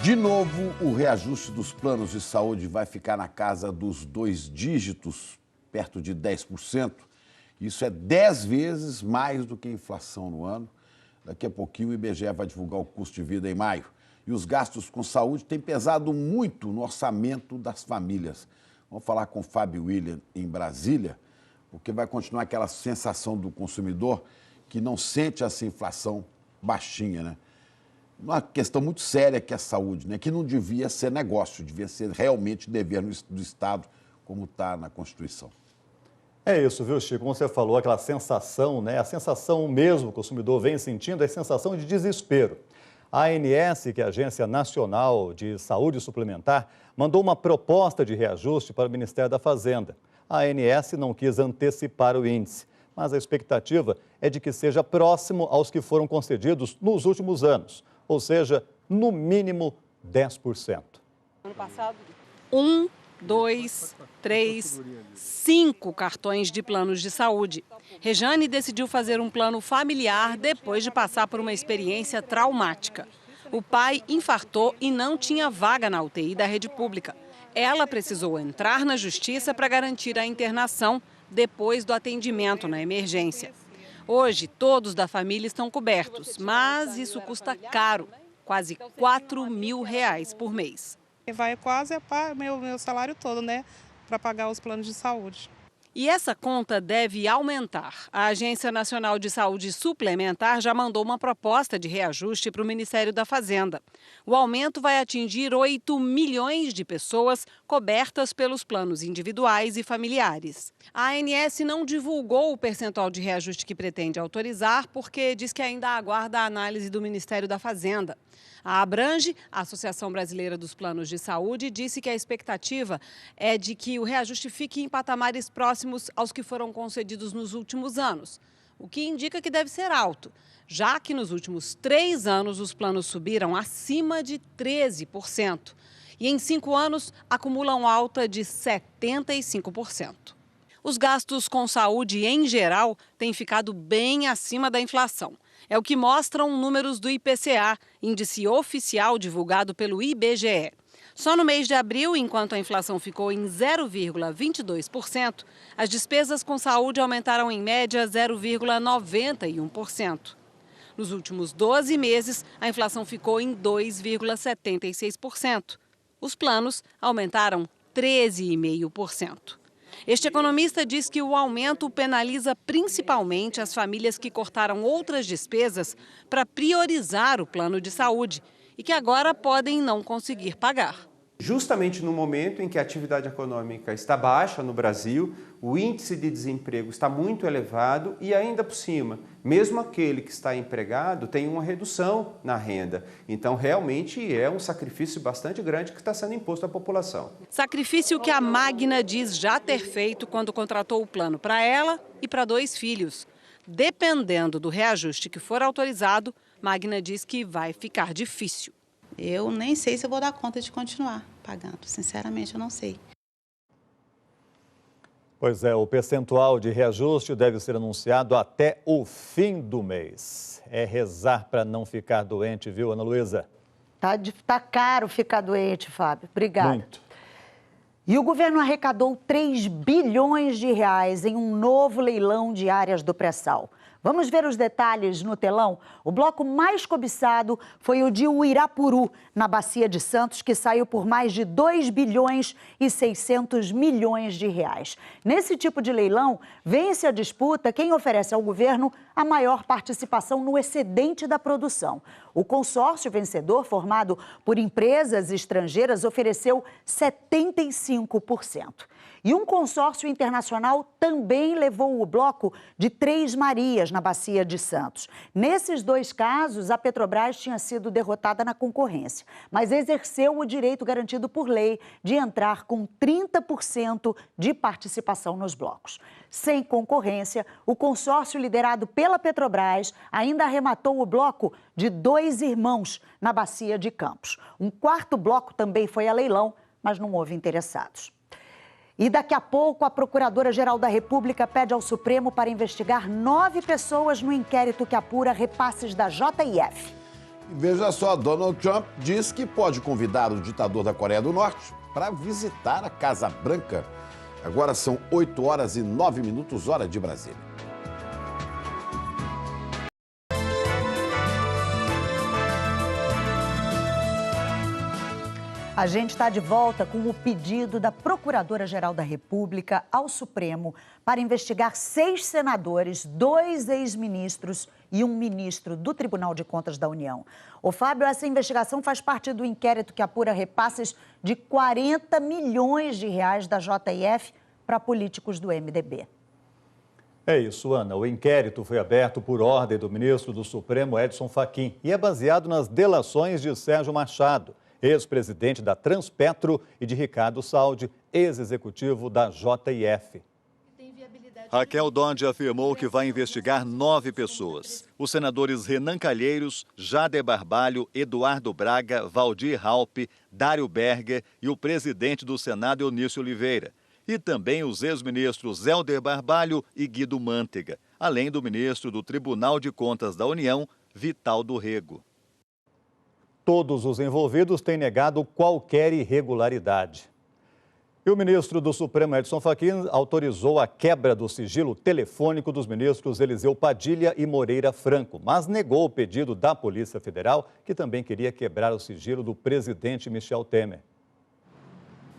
De novo, o reajuste dos planos de saúde vai ficar na casa dos 2 dígitos, perto de 10%. Isso é 10 vezes mais do que a inflação no ano. Daqui a pouquinho o IBGE vai divulgar o custo de vida em maio. E os gastos com saúde têm pesado muito no orçamento das famílias. Vamos falar com o Fábio William em Brasília, porque vai continuar aquela sensação do consumidor que não sente essa inflação baixinha, né? Uma questão muito séria que é a saúde, né? Que não devia ser negócio, devia ser realmente dever do Estado, como está na Constituição. É isso, viu, Chico? Como você falou, aquela sensação, né? A sensação mesmo que o consumidor vem sentindo é a sensação de desespero. A ANS, que é a Agência Nacional de Saúde Suplementar, mandou uma proposta de reajuste para o Ministério da Fazenda. A ANS não quis antecipar o índice, mas a expectativa é de que seja próximo aos que foram concedidos nos últimos anos, ou seja, no mínimo 10%. Ano passado, 1, 2, 3, 5 cartões de planos de saúde. Rejane decidiu fazer um plano familiar depois de passar por uma experiência traumática. O pai infartou e não tinha vaga na UTI da rede pública. Ela precisou entrar na justiça para garantir a internação depois do atendimento na emergência. Hoje, todos da família estão cobertos, mas isso custa caro, quase R$4.000 por mês. Vai quase meu salário todo, né, para pagar os planos de saúde. E essa conta deve aumentar. A Agência Nacional de Saúde Suplementar já mandou uma proposta de reajuste para o Ministério da Fazenda. O aumento vai atingir 8 milhões de pessoas cobertas pelos planos individuais e familiares. A ANS não divulgou o percentual de reajuste que pretende autorizar, porque diz que ainda aguarda a análise do Ministério da Fazenda. A Abrange, a Associação Brasileira dos Planos de Saúde, disse que a expectativa é de que o reajuste fique em patamares próximos aos que foram concedidos nos últimos anos, o que indica que deve ser alto, já que nos últimos 3 anos os planos subiram acima de 13% e em 5 anos acumulam alta de 75%. Os gastos com saúde em geral têm ficado bem acima da inflação. É o que mostram números do IPCA, índice oficial divulgado pelo IBGE. Só no mês de abril, enquanto a inflação ficou em 0,22%, as despesas com saúde aumentaram em média 0,91%. Nos últimos 12 meses, a inflação ficou em 2,76%. Os planos aumentaram 13,5%. Este economista diz que o aumento penaliza principalmente as famílias que cortaram outras despesas para priorizar o plano de saúde e que agora podem não conseguir pagar. Justamente no momento em que a atividade econômica está baixa no Brasil, o índice de desemprego está muito elevado e ainda por cima, mesmo aquele que está empregado tem uma redução na renda. Então, realmente é um sacrifício bastante grande que está sendo imposto à população. Sacrifício que a Magna diz já ter feito quando contratou o plano para ela e para 2 filhos. Dependendo do reajuste que for autorizado, Magna diz que vai ficar difícil. Eu nem sei se eu vou dar conta de continuar pagando. Sinceramente, eu não sei. Pois é, o percentual de reajuste deve ser anunciado até o fim do mês. É rezar para não ficar doente, viu, Ana Luísa? Tá caro ficar doente, Fábio. Obrigada. Muito. E o governo arrecadou 3 bilhões de reais em um novo leilão de áreas do pré-sal. Vamos ver os detalhes no telão? O bloco mais cobiçado foi o de Uirapuru, na Bacia de Santos, que saiu por mais de 2 bilhões e 600 milhões de reais. Nesse tipo de leilão, vence a disputa quem oferece ao governo a maior participação no excedente da produção. O consórcio vencedor, formado por empresas estrangeiras, ofereceu 75%. E um consórcio internacional também levou o bloco de Três Marias, na Bacia de Santos. Nesses 2 casos, a Petrobras tinha sido derrotada na concorrência, mas exerceu o direito garantido por lei de entrar com 30% de participação nos blocos. Sem concorrência, o consórcio liderado pela Petrobras ainda arrematou o bloco de 2 irmãos na Bacia de Campos. Um 4º bloco também foi a leilão, mas não houve interessados. E daqui a pouco, a Procuradora-Geral da República pede ao Supremo para investigar 9 pessoas no inquérito que apura repasses da JF. Veja só, Donald Trump diz que pode convidar o ditador da Coreia do Norte para visitar a Casa Branca. Agora são 8h09, hora de Brasília. A gente está de volta com o pedido da Procuradora-Geral da República ao Supremo para investigar 6 senadores, 2 ex-ministros e um ministro do Tribunal de Contas da União. Ô Fábio, essa investigação faz parte do inquérito que apura repasses de 40 milhões de reais da JF para políticos do MDB. É isso, Ana. O inquérito foi aberto por ordem do ministro do Supremo, Edson Fachin, e é baseado nas delações de Sérgio Machado, ex-presidente da Transpetro, e de Ricardo Saldi, ex-executivo da JF. Raquel Dodge afirmou que vai investigar 9 pessoas. Os senadores Renan Calheiros, Jader Barbalho, Eduardo Braga, Valdir Raupp, Dário Berger e o presidente do Senado, Eunício Oliveira. E também os ex-ministros Hélder Barbalho e Guido Mantega, além do ministro do Tribunal de Contas da União, Vital do Rego. Todos os envolvidos têm negado qualquer irregularidade. E o ministro do Supremo, Edson Fachin, autorizou a quebra do sigilo telefônico dos ministros Eliseu Padilha e Moreira Franco, mas negou o pedido da Polícia Federal, que também queria quebrar o sigilo do presidente Michel Temer.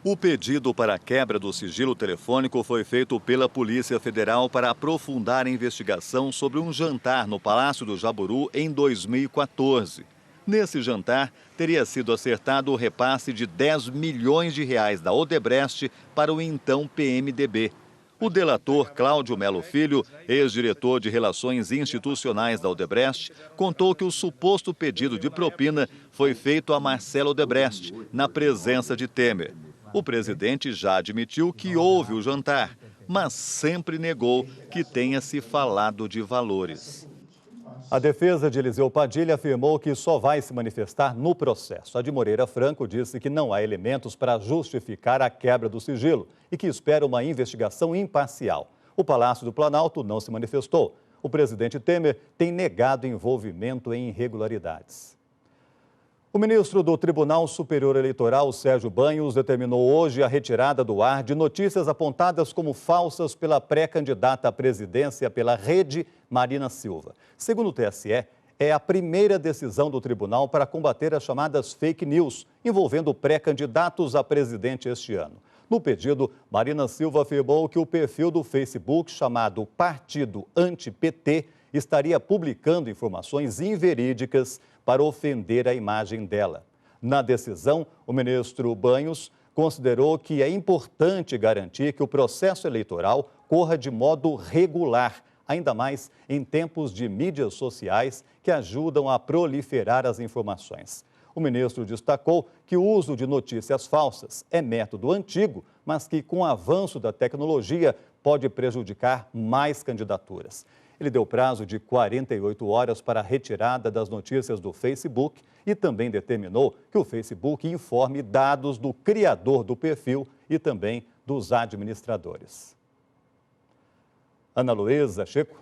O pedido para a quebra do sigilo telefônico foi feito pela Polícia Federal para aprofundar a investigação sobre um jantar no Palácio do Jaburu em 2014. Nesse jantar, teria sido acertado o repasse de 10 milhões de reais da Odebrecht para o então PMDB. O delator Cláudio Melo Filho, ex-diretor de Relações Institucionais da Odebrecht, contou que o suposto pedido de propina foi feito a Marcelo Odebrecht, na presença de Temer. O presidente já admitiu que houve o jantar, mas sempre negou que tenha se falado de valores. A defesa de Eliseu Padilha afirmou que só vai se manifestar no processo. A de Moreira Franco disse que não há elementos para justificar a quebra do sigilo e que espera uma investigação imparcial. O Palácio do Planalto não se manifestou. O presidente Temer tem negado envolvimento em irregularidades. O ministro do Tribunal Superior Eleitoral, Sérgio Banhos, determinou hoje a retirada do ar de notícias apontadas como falsas pela pré-candidata à presidência pela Rede, Marina Silva. Segundo o TSE, é a primeira decisão do tribunal para combater as chamadas fake news, envolvendo pré-candidatos a presidente este ano. No pedido, Marina Silva afirmou que o perfil do Facebook, chamado Partido Anti-PT, estaria publicando informações inverídicas para ofender a imagem dela. Na decisão, o ministro Banhos considerou que é importante garantir que o processo eleitoral corra de modo regular, ainda mais em tempos de mídias sociais que ajudam a proliferar as informações. O ministro destacou que o uso de notícias falsas é método antigo, mas que, com o avanço da tecnologia, pode prejudicar mais candidaturas. Ele deu prazo de 48 horas para a retirada das notícias do Facebook e também determinou que o Facebook informe dados do criador do perfil e também dos administradores. Ana Luísa, Chico.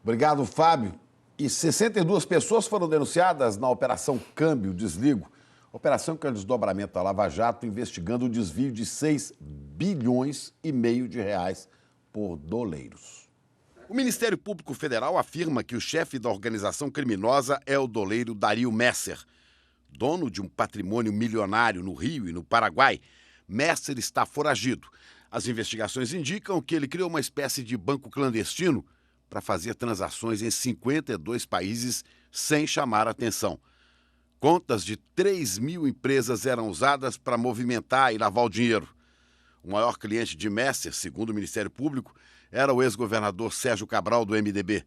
Obrigado, Fábio. E 62 pessoas foram denunciadas na Operação Câmbio Desligo. Operação que é o desdobramento da Lava Jato, investigando o desvio de 6,5 bilhões de reais por doleiros. O Ministério Público Federal afirma que o chefe da organização criminosa é o doleiro Dario Messer. Dono de um patrimônio milionário no Rio e no Paraguai, Messer está foragido. As investigações indicam que ele criou uma espécie de banco clandestino para fazer transações em 52 países sem chamar atenção. Contas de 3.000 empresas eram usadas para movimentar e lavar o dinheiro. O maior cliente de Messer, segundo o Ministério Público, era o ex-governador Sérgio Cabral, do MDB.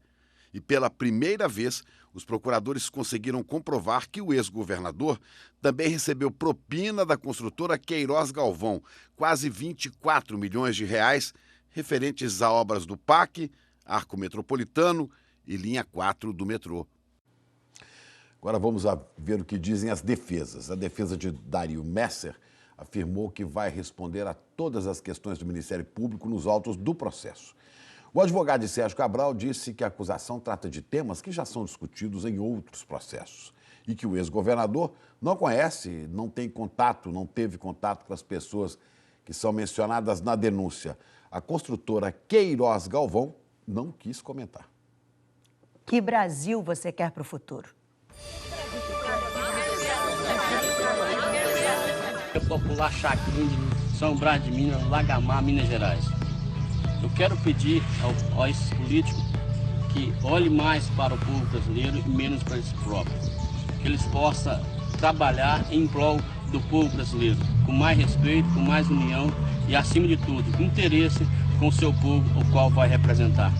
E pela primeira vez, os procuradores conseguiram comprovar que o ex-governador também recebeu propina da construtora Queiroz Galvão, quase 24 milhões de reais, referentes a obras do PAC, Arco Metropolitano e Linha 4 do metrô. Agora vamos ver o que dizem as defesas. A defesa de Dario Messer afirmou que vai responder a todas as questões do Ministério Público nos autos do processo. O advogado de Sérgio Cabral disse que a acusação trata de temas que já são discutidos em outros processos e que o ex-governador não conhece, não tem contato, não teve contato com as pessoas que são mencionadas na denúncia. A construtora Queiroz Galvão não quis comentar. Que Brasil você quer para o futuro? Popular Chacrinha de São Brás de Minas, Lagamar, Minas Gerais. Eu quero pedir a esses políticos que olhem mais para o povo brasileiro e menos para si próprio. Que eles possam trabalhar em prol do povo brasileiro, com mais respeito, com mais união e, acima de tudo, interesse com o seu povo, o qual vai representar.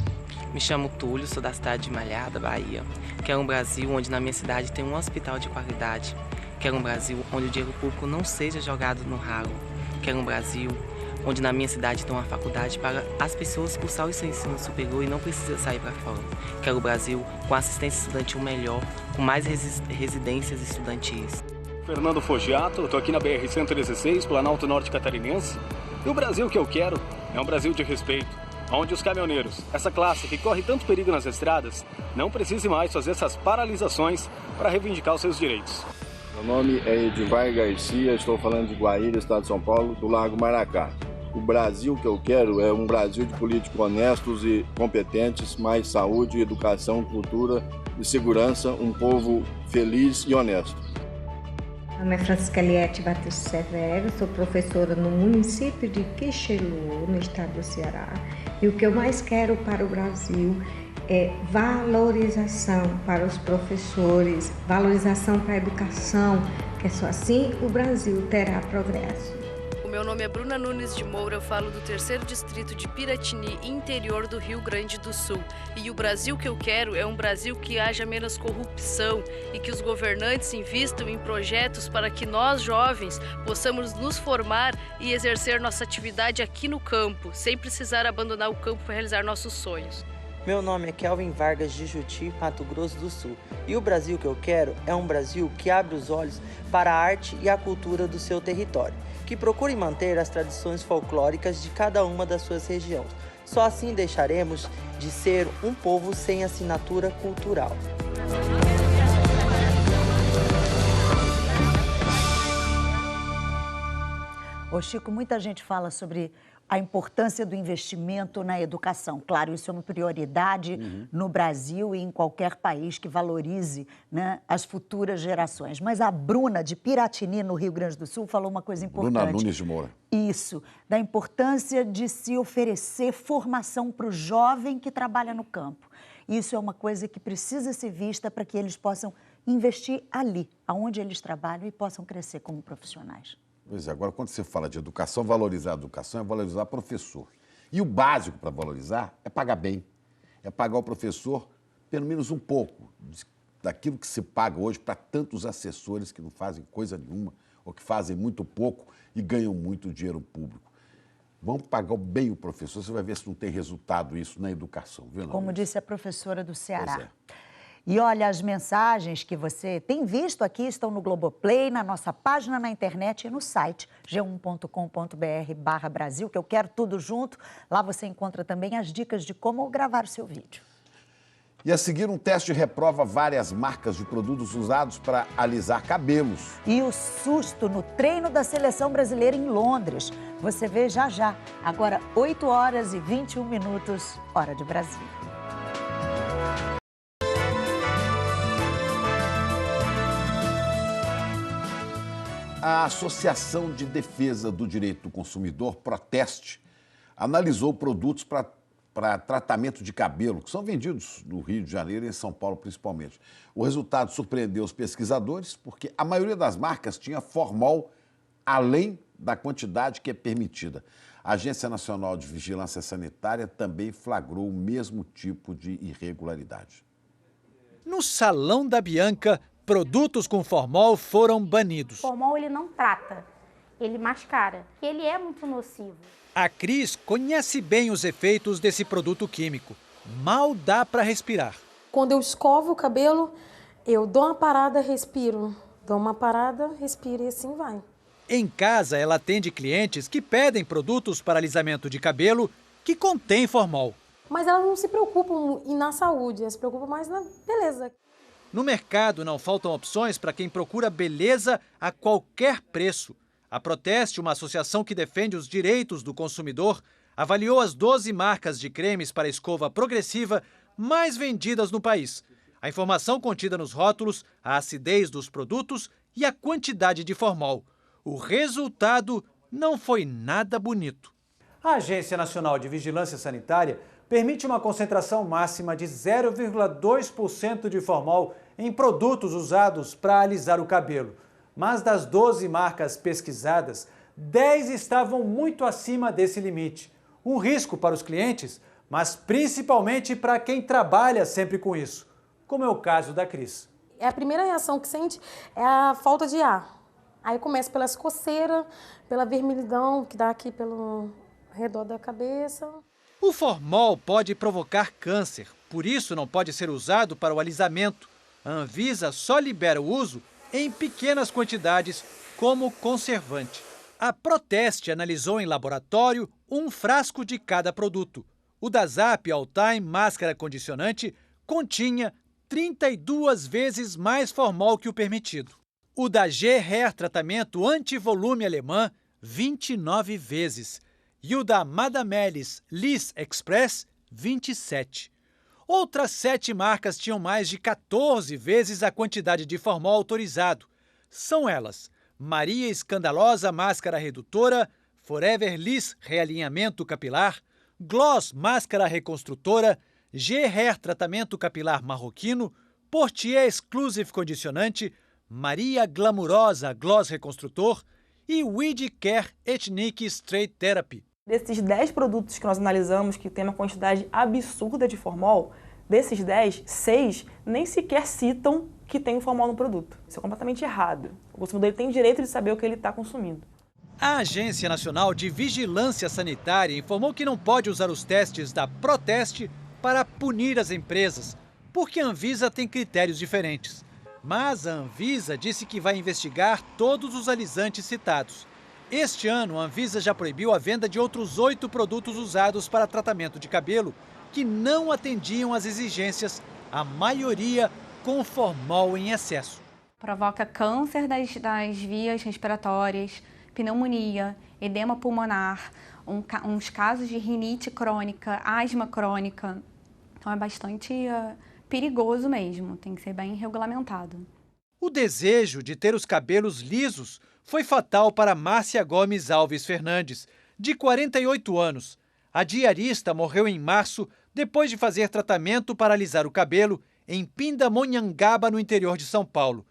Me chamo Túlio, sou da cidade de Malhada, Bahia. Quero um Brasil onde na minha cidade tem um hospital de qualidade. Quero um Brasil onde o dinheiro público não seja jogado no ralo. Quero um Brasil onde na minha cidade tem uma faculdade para as pessoas cursar o seu ensino superior e não precisa sair para fora. Quero um Brasil com assistência estudantil melhor, com mais residências estudantis. Fernando Fogiato, estou aqui na BR-116, Planalto Norte Catarinense. E o Brasil que eu quero é um Brasil de respeito, onde os caminhoneiros, essa classe que corre tanto perigo nas estradas, não precise mais fazer essas paralisações para reivindicar os seus direitos. Meu nome é Edivar Garcia, estou falando de Guaíra, estado de São Paulo, do Lago Maracá. O Brasil que eu quero é um Brasil de políticos honestos e competentes, mais saúde, educação, cultura e segurança, um povo feliz e honesto. Meu nome é Francisca Eliette Batista Severo, sou professora no município de Quixelô, no estado do Ceará. E o que eu mais quero para o Brasil é valorização para os professores, valorização para a educação, que só assim o Brasil terá progresso. Meu nome é Bruna Nunes de Moura, eu falo do 3º distrito de Piratini, interior do Rio Grande do Sul. E o Brasil que eu quero é um Brasil que haja menos corrupção e que os governantes invistam em projetos para que nós, jovens, possamos nos formar e exercer nossa atividade aqui no campo, sem precisar abandonar o campo para realizar nossos sonhos. Meu nome é Kelvin Vargas de Juti, Mato Grosso do Sul. E o Brasil que eu quero é um Brasil que abre os olhos para a arte e a cultura do seu território, que procure manter as tradições folclóricas de cada uma das suas regiões. Só assim deixaremos de ser um povo sem assinatura cultural. Ô Chico, muita gente fala sobre a importância do investimento na educação. Claro, isso é uma prioridade no Brasil e em qualquer país que valorize, né, as futuras gerações. Mas a Bruna, de Piratini, no Rio Grande do Sul, falou uma coisa importante. Bruna Nunes de Moura. Isso, da importância de se oferecer formação para o jovem que trabalha no campo. Isso é uma coisa que precisa ser vista para que eles possam investir ali, aonde eles trabalham e possam crescer como profissionais. Pois é, agora quando você fala de educação, valorizar a educação é valorizar o professor. E o básico para valorizar é pagar bem, é pagar o professor pelo menos um pouco daquilo que se paga hoje para tantos assessores que não fazem coisa nenhuma ou que fazem muito pouco e ganham muito dinheiro público. Vamos pagar bem o professor, você vai ver se não tem resultado isso na educação. Viu, como disse a professora do Ceará. Pois é. E olha, as mensagens que você tem visto aqui estão no Globoplay, na nossa página na internet e no site g1.com.br/Brasil, que eu quero tudo junto. Lá você encontra também as dicas de como gravar o seu vídeo. E a seguir, um teste reprova várias marcas de produtos usados para alisar cabelos. E o susto no treino da seleção brasileira em Londres. Você vê já já. Agora, 8h21, hora de Brasília. A Associação de Defesa do Direito do Consumidor, Proteste, analisou produtos para tratamento de cabelo, que são vendidos no Rio de Janeiro e em São Paulo principalmente. O resultado surpreendeu os pesquisadores, porque a maioria das marcas tinha formol além da quantidade que é permitida. A Agência Nacional de Vigilância Sanitária também flagrou o mesmo tipo de irregularidade. No Salão da Bianca, produtos com formol foram banidos. O formol ele não trata, ele mascara, e ele é muito nocivo. A Cris conhece bem os efeitos desse produto químico. Mal dá para respirar. Quando eu escovo o cabelo, eu dou uma parada, respiro. Dou uma parada, respiro e assim vai. Em casa, ela atende clientes que pedem produtos para alisamento de cabelo que contém formol. Mas elas não se preocupam na saúde, elas se preocupam mais na beleza. No mercado não faltam opções para quem procura beleza a qualquer preço. A Proteste, uma associação que defende os direitos do consumidor, avaliou as 12 marcas de cremes para escova progressiva mais vendidas no país. A informação contida nos rótulos, a acidez dos produtos e a quantidade de formol. O resultado não foi nada bonito. A Agência Nacional de Vigilância Sanitária permite uma concentração máxima de 0,2% de formol em produtos usados para alisar o cabelo. Mas das 12 marcas pesquisadas, 10 estavam muito acima desse limite. Um risco para os clientes, mas principalmente para quem trabalha sempre com isso, como é o caso da Cris. A primeira reação que sente é a falta de ar. Aí começa pela coceira, pela vermelhidão que dá aqui pelo redor da cabeça. O formol pode provocar câncer, por isso não pode ser usado para o alisamento. A Anvisa só libera o uso em pequenas quantidades, como conservante. A Proteste analisou em laboratório um frasco de cada produto. O da Zap All Time Máscara Condicionante continha 32 vezes mais formol que o permitido. O da G-Hair Tratamento Antivolume Alemã, 29 vezes. E o da Madame Alice Liss Express, 27. Outras 7 marcas tinham mais de 14 vezes a quantidade de formol autorizado. São elas: Maria Escandalosa Máscara Redutora, Forever Liss Realinhamento Capilar, Gloss Máscara Reconstrutora, G-Hair Tratamento Capilar Marroquino, Portier Exclusive Condicionante, Maria Glamurosa Gloss Reconstrutor e Weed Care Ethnic Straight Therapy. Desses 10 produtos que nós analisamos que tem uma quantidade absurda de formol, desses 10, 6 nem sequer citam que tem formol no produto. Isso é completamente errado. O consumidor tem direito de saber o que ele está consumindo. A Agência Nacional de Vigilância Sanitária informou que não pode usar os testes da Proteste para punir as empresas, porque a Anvisa tem critérios diferentes. Mas a Anvisa disse que vai investigar todos os alisantes citados. Este ano, a Anvisa já proibiu a venda de outros 8 produtos usados para tratamento de cabelo que não atendiam às exigências, a maioria com formol em excesso. Provoca câncer das vias respiratórias, pneumonia, edema pulmonar, uns casos de rinite crônica, asma crônica. Então é bastante perigoso mesmo, tem que ser bem regulamentado. O desejo de ter os cabelos lisos foi fatal para Márcia Gomes Alves Fernandes, de 48 anos. A diarista morreu em março depois de fazer tratamento para alisar o cabelo em Pindamonhangaba, no interior de São Paulo.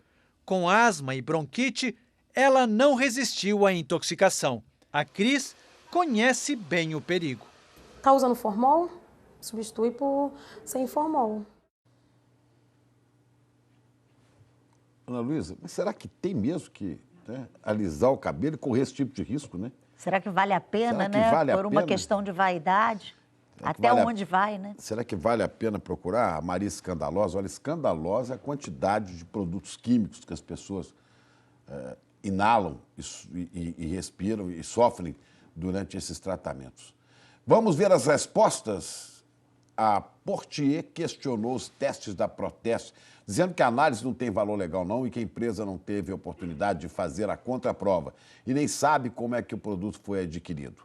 Com asma e bronquite, ela não resistiu à intoxicação. A Cris conhece bem o perigo. Tá usando formol? Substitui por sem formol. Ana Luísa, mas será que tem mesmo que alisar o cabelo e correr esse tipo de risco, né? Será que vale a pena, né? Vale por uma questão de vaidade? Até onde vai, né? Será que vale a pena procurar a Maria Escandalosa? Olha, escandalosa é a quantidade de produtos químicos que as pessoas inalam e respiram e sofrem durante esses tratamentos. Vamos ver as respostas. A Portier questionou os testes da Proteste, dizendo que a análise não tem valor legal não e que a empresa não teve oportunidade de fazer a contraprova e nem sabe como é que o produto foi adquirido.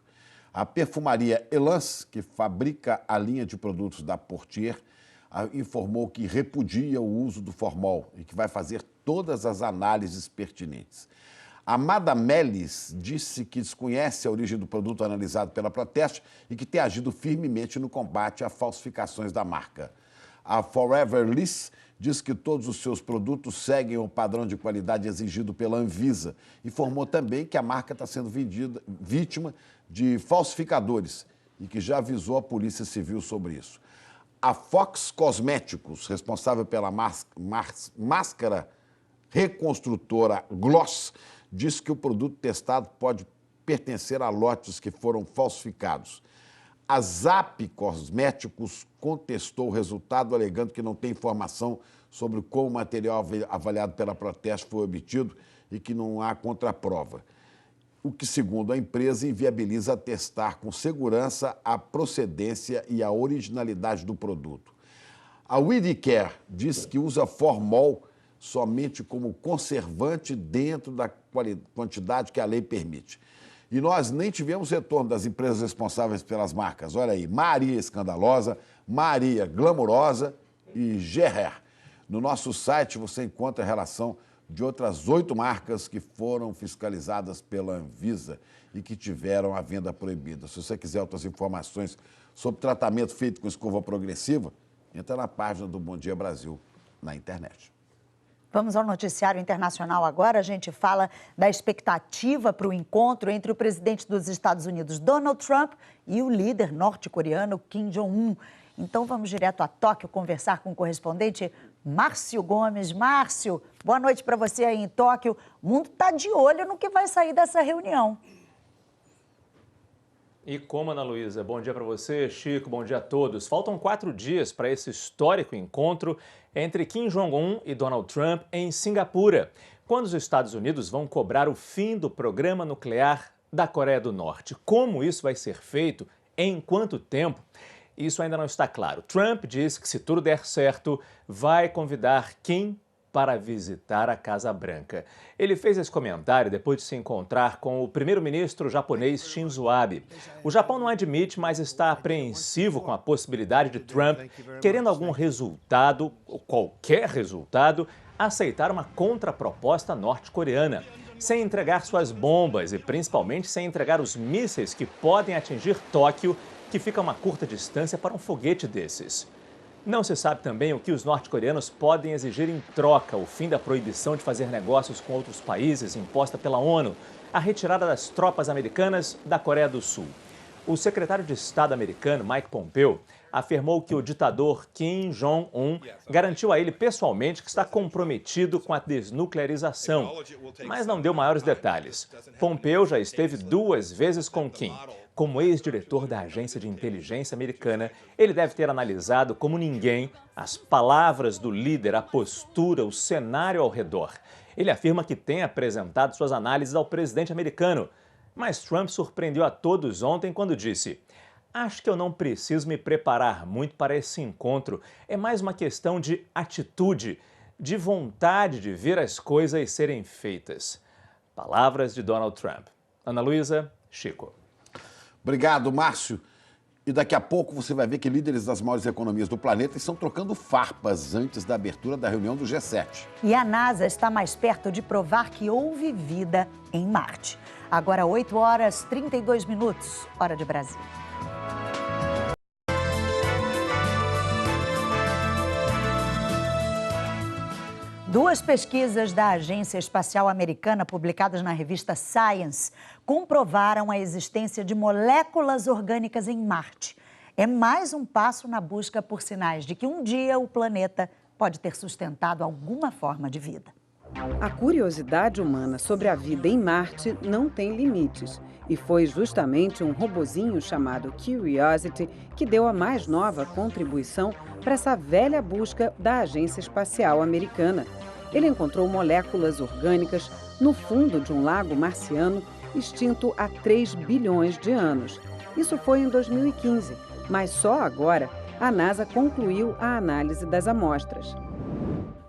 A perfumaria Elance, que fabrica a linha de produtos da Portier, informou que repudia o uso do formol e que vai fazer todas as análises pertinentes. A Madamelis disse que desconhece a origem do produto analisado pela Proteste e que tem agido firmemente no combate a falsificações da marca. A Forever Liss diz que todos os seus produtos seguem o padrão de qualidade exigido pela Anvisa. Informou também que a marca está sendo vítima de falsificadores e que já avisou a Polícia Civil sobre isso. A Fox Cosméticos, responsável pela máscara reconstrutora Gloss, diz que o produto testado pode pertencer a lotes que foram falsificados. A Zap Cosméticos contestou o resultado, alegando que não tem informação sobre como o material avaliado pela Proteste foi obtido e que não há contraprova. O que, segundo a empresa, inviabiliza testar com segurança a procedência e a originalidade do produto. A Widicare diz que usa formol somente como conservante dentro da quantidade que a lei permite. E nós nem tivemos retorno das empresas responsáveis pelas marcas. Olha aí, Maria Escandalosa, Maria Glamurosa e Gerrer. No nosso site você encontra a relação de outras 8 marcas que foram fiscalizadas pela Anvisa e que tiveram a venda proibida. Se você quiser outras informações sobre tratamento feito com escova progressiva, entra na página do Bom Dia Brasil na internet. Vamos ao noticiário internacional agora. A gente fala da expectativa para o encontro entre o presidente dos Estados Unidos, Donald Trump, e o líder norte-coreano, Kim Jong-un. Então vamos direto a Tóquio conversar com o correspondente Márcio Gomes. Márcio, boa noite para você aí em Tóquio. O mundo está de olho no que vai sair dessa reunião. E como, Ana Luísa? Bom dia para você, Chico, bom dia a todos. Faltam 4 dias para esse histórico encontro entre Kim Jong-un e Donald Trump em Singapura, quando os Estados Unidos vão cobrar o fim do programa nuclear da Coreia do Norte. Como isso vai ser feito? Em quanto tempo? Isso ainda não está claro. Trump diz que, se tudo der certo, vai convidar Kim para visitar a Casa Branca. Ele fez esse comentário depois de se encontrar com o primeiro-ministro japonês Shinzo Abe. O Japão não admite, mas está apreensivo com a possibilidade de Trump, querendo algum resultado, ou qualquer resultado, aceitar uma contraproposta norte-coreana, sem entregar suas bombas e principalmente sem entregar os mísseis que podem atingir Tóquio, que fica a uma curta distância para um foguete desses. Não se sabe também o que os norte-coreanos podem exigir em troca: o fim da proibição de fazer negócios com outros países imposta pela ONU, a retirada das tropas americanas da Coreia do Sul. O secretário de Estado americano, Mike Pompeo, afirmou que o ditador Kim Jong-un garantiu a ele pessoalmente que está comprometido com a desnuclearização, mas não deu maiores detalhes. Pompeo já esteve 2 vezes com Kim. Como ex-diretor da agência de inteligência americana, ele deve ter analisado como ninguém as palavras do líder, a postura, o cenário ao redor. Ele afirma que tem apresentado suas análises ao presidente americano, mas Trump surpreendeu a todos ontem quando disse: "Acho que eu não preciso me preparar muito para esse encontro. É mais uma questão de atitude, de vontade de ver as coisas serem feitas." Palavras de Donald Trump. Ana Luísa, Chico. Obrigado, Márcio. E daqui a pouco você vai ver que líderes das maiores economias do planeta estão trocando farpas antes da abertura da reunião do G7. E a NASA está mais perto de provar que houve vida em Marte. Agora 8h32, hora de Brasília. Duas pesquisas da Agência Espacial Americana, publicadas na revista Science, comprovaram a existência de moléculas orgânicas em Marte. É mais um passo na busca por sinais de que um dia o planeta pode ter sustentado alguma forma de vida. A curiosidade humana sobre a vida em Marte não tem limites. E foi justamente um robozinho chamado Curiosity que deu a mais nova contribuição para essa velha busca da Agência Espacial Americana. Ele encontrou moléculas orgânicas no fundo de um lago marciano extinto há 3 bilhões de anos. Isso foi em 2015, mas só agora a NASA concluiu a análise das amostras.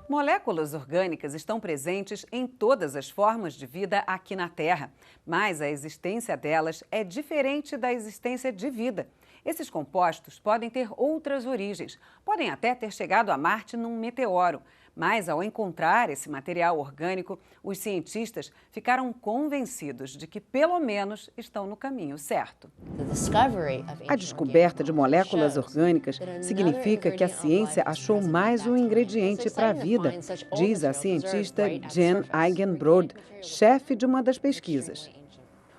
Moléculas orgânicas estão presentes em todas as formas de vida aqui na Terra, mas a existência delas é diferente da existência de vida. Esses compostos podem ter outras origens, podem até ter chegado a Marte num meteoro. Mas, ao encontrar esse material orgânico, os cientistas ficaram convencidos de que, pelo menos, estão no caminho certo. A descoberta de moléculas orgânicas significa que a ciência achou mais um ingrediente para a vida, diz a cientista Jen Eigenbrod, chefe de uma das pesquisas.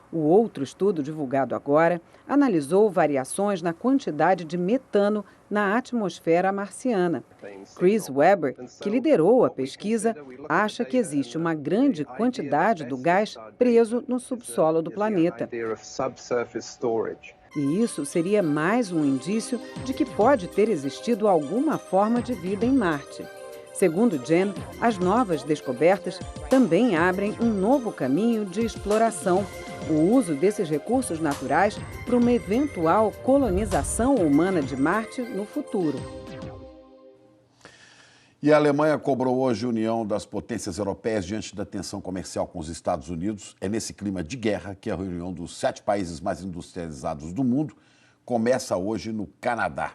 O outro estudo, divulgado agora, analisou variações na quantidade de metano na atmosfera marciana. Chris Webber, que liderou a pesquisa, acha que existe uma grande quantidade do gás preso no subsolo do planeta. E isso seria mais um indício de que pode ter existido alguma forma de vida em Marte. Segundo Jen, as novas descobertas também abrem um novo caminho de exploração, o uso desses recursos naturais para uma eventual colonização humana de Marte no futuro. E a Alemanha cobrou hoje a união das potências europeias diante da tensão comercial com os Estados Unidos. É nesse clima de guerra que a reunião dos 7 países mais industrializados do mundo começa hoje no Canadá.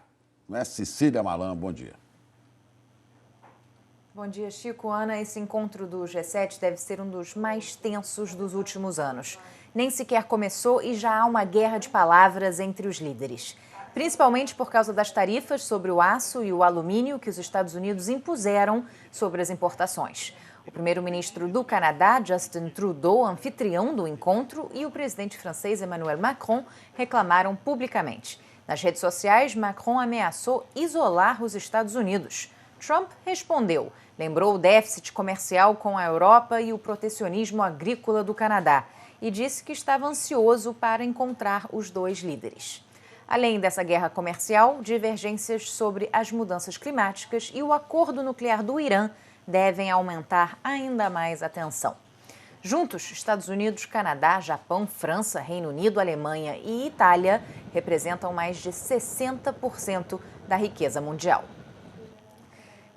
Não é, Cecília Malan? Bom dia. Bom dia, Chico. Ana, esse encontro do G7 deve ser um dos mais tensos dos últimos anos. Nem sequer começou e já há uma guerra de palavras entre os líderes. Principalmente por causa das tarifas sobre o aço e o alumínio que os Estados Unidos impuseram sobre as importações. O primeiro-ministro do Canadá, Justin Trudeau, anfitrião do encontro, e o presidente francês Emmanuel Macron reclamaram publicamente. Nas redes sociais, Macron ameaçou isolar os Estados Unidos. Trump respondeu, lembrou o déficit comercial com a Europa e o protecionismo agrícola do Canadá e disse que estava ansioso para encontrar os dois líderes. Além dessa guerra comercial, divergências sobre as mudanças climáticas e o acordo nuclear do Irã devem aumentar ainda mais a tensão. Juntos, Estados Unidos, Canadá, Japão, França, Reino Unido, Alemanha e Itália representam mais de 60% da riqueza mundial.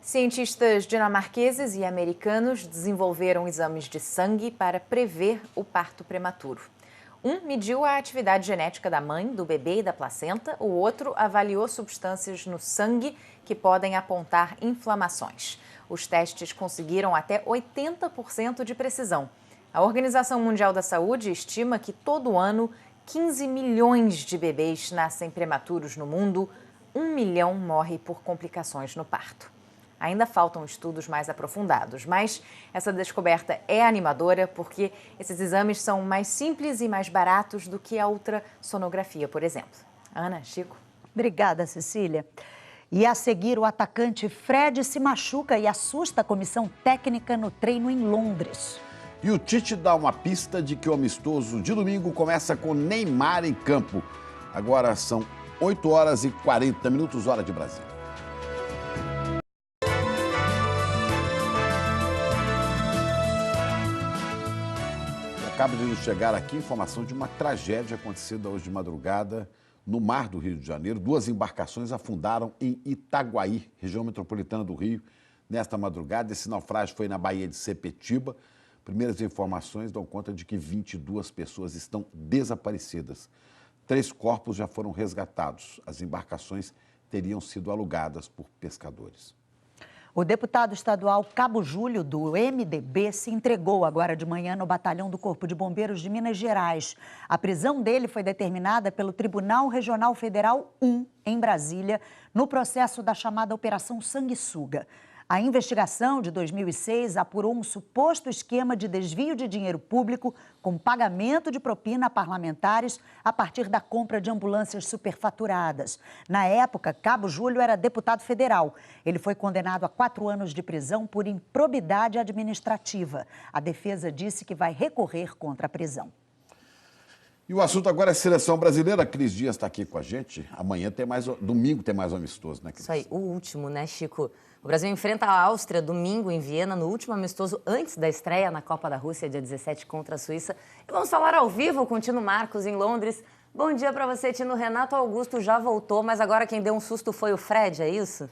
Cientistas dinamarqueses e americanos desenvolveram exames de sangue para prever o parto prematuro. Um mediu a atividade genética da mãe, do bebê e da placenta, o outro avaliou substâncias no sangue que podem apontar inflamações. Os testes conseguiram até 80% de precisão. A Organização Mundial da Saúde estima que todo ano 15 milhões de bebês nascem prematuros no mundo, 1 milhão morre por complicações no parto. Ainda faltam estudos mais aprofundados, mas essa descoberta é animadora porque esses exames são mais simples e mais baratos do que a ultrassonografia, por exemplo. Ana, Chico. Obrigada, Cecília. E a seguir, o atacante Fred se machuca e assusta a comissão técnica no treino em Londres. E o Tite dá uma pista de que o amistoso de domingo começa com Neymar em campo. Agora são 8h40, hora de Brasília. Acaba de nos chegar aqui informação de uma tragédia acontecida hoje de madrugada no mar do Rio de Janeiro. 2 embarcações afundaram em Itaguaí, região metropolitana do Rio, nesta madrugada. Esse naufrágio foi na Baía de Sepetiba. Primeiras informações dão conta de que 22 pessoas estão desaparecidas. 3 corpos já foram resgatados. As embarcações teriam sido alugadas por pescadores. O deputado estadual Cabo Júlio, do MDB, se entregou agora de manhã no batalhão do Corpo de Bombeiros de Minas Gerais. A prisão dele foi determinada pelo Tribunal Regional Federal 1, em Brasília, no processo da chamada Operação Sanguessuga. A investigação de 2006 apurou um suposto esquema de desvio de dinheiro público com pagamento de propina a parlamentares a partir da compra de ambulâncias superfaturadas. Na época, Cabo Júlio era deputado federal. Ele foi condenado a 4 anos de prisão por improbidade administrativa. A defesa disse que vai recorrer contra a prisão. E o assunto agora é a seleção brasileira. A Cris Dias está aqui com a gente. Amanhã tem mais, domingo tem mais um amistoso, né, Cris? Isso aí, o último, né, Chico? O Brasil enfrenta a Áustria domingo em Viena, no último amistoso antes da estreia na Copa da Rússia, dia 17, contra a Suíça. E vamos falar ao vivo com o Tino Marcos, em Londres. Bom dia para você, Tino. Renato Augusto já voltou, mas agora quem deu um susto foi o Fred, é isso?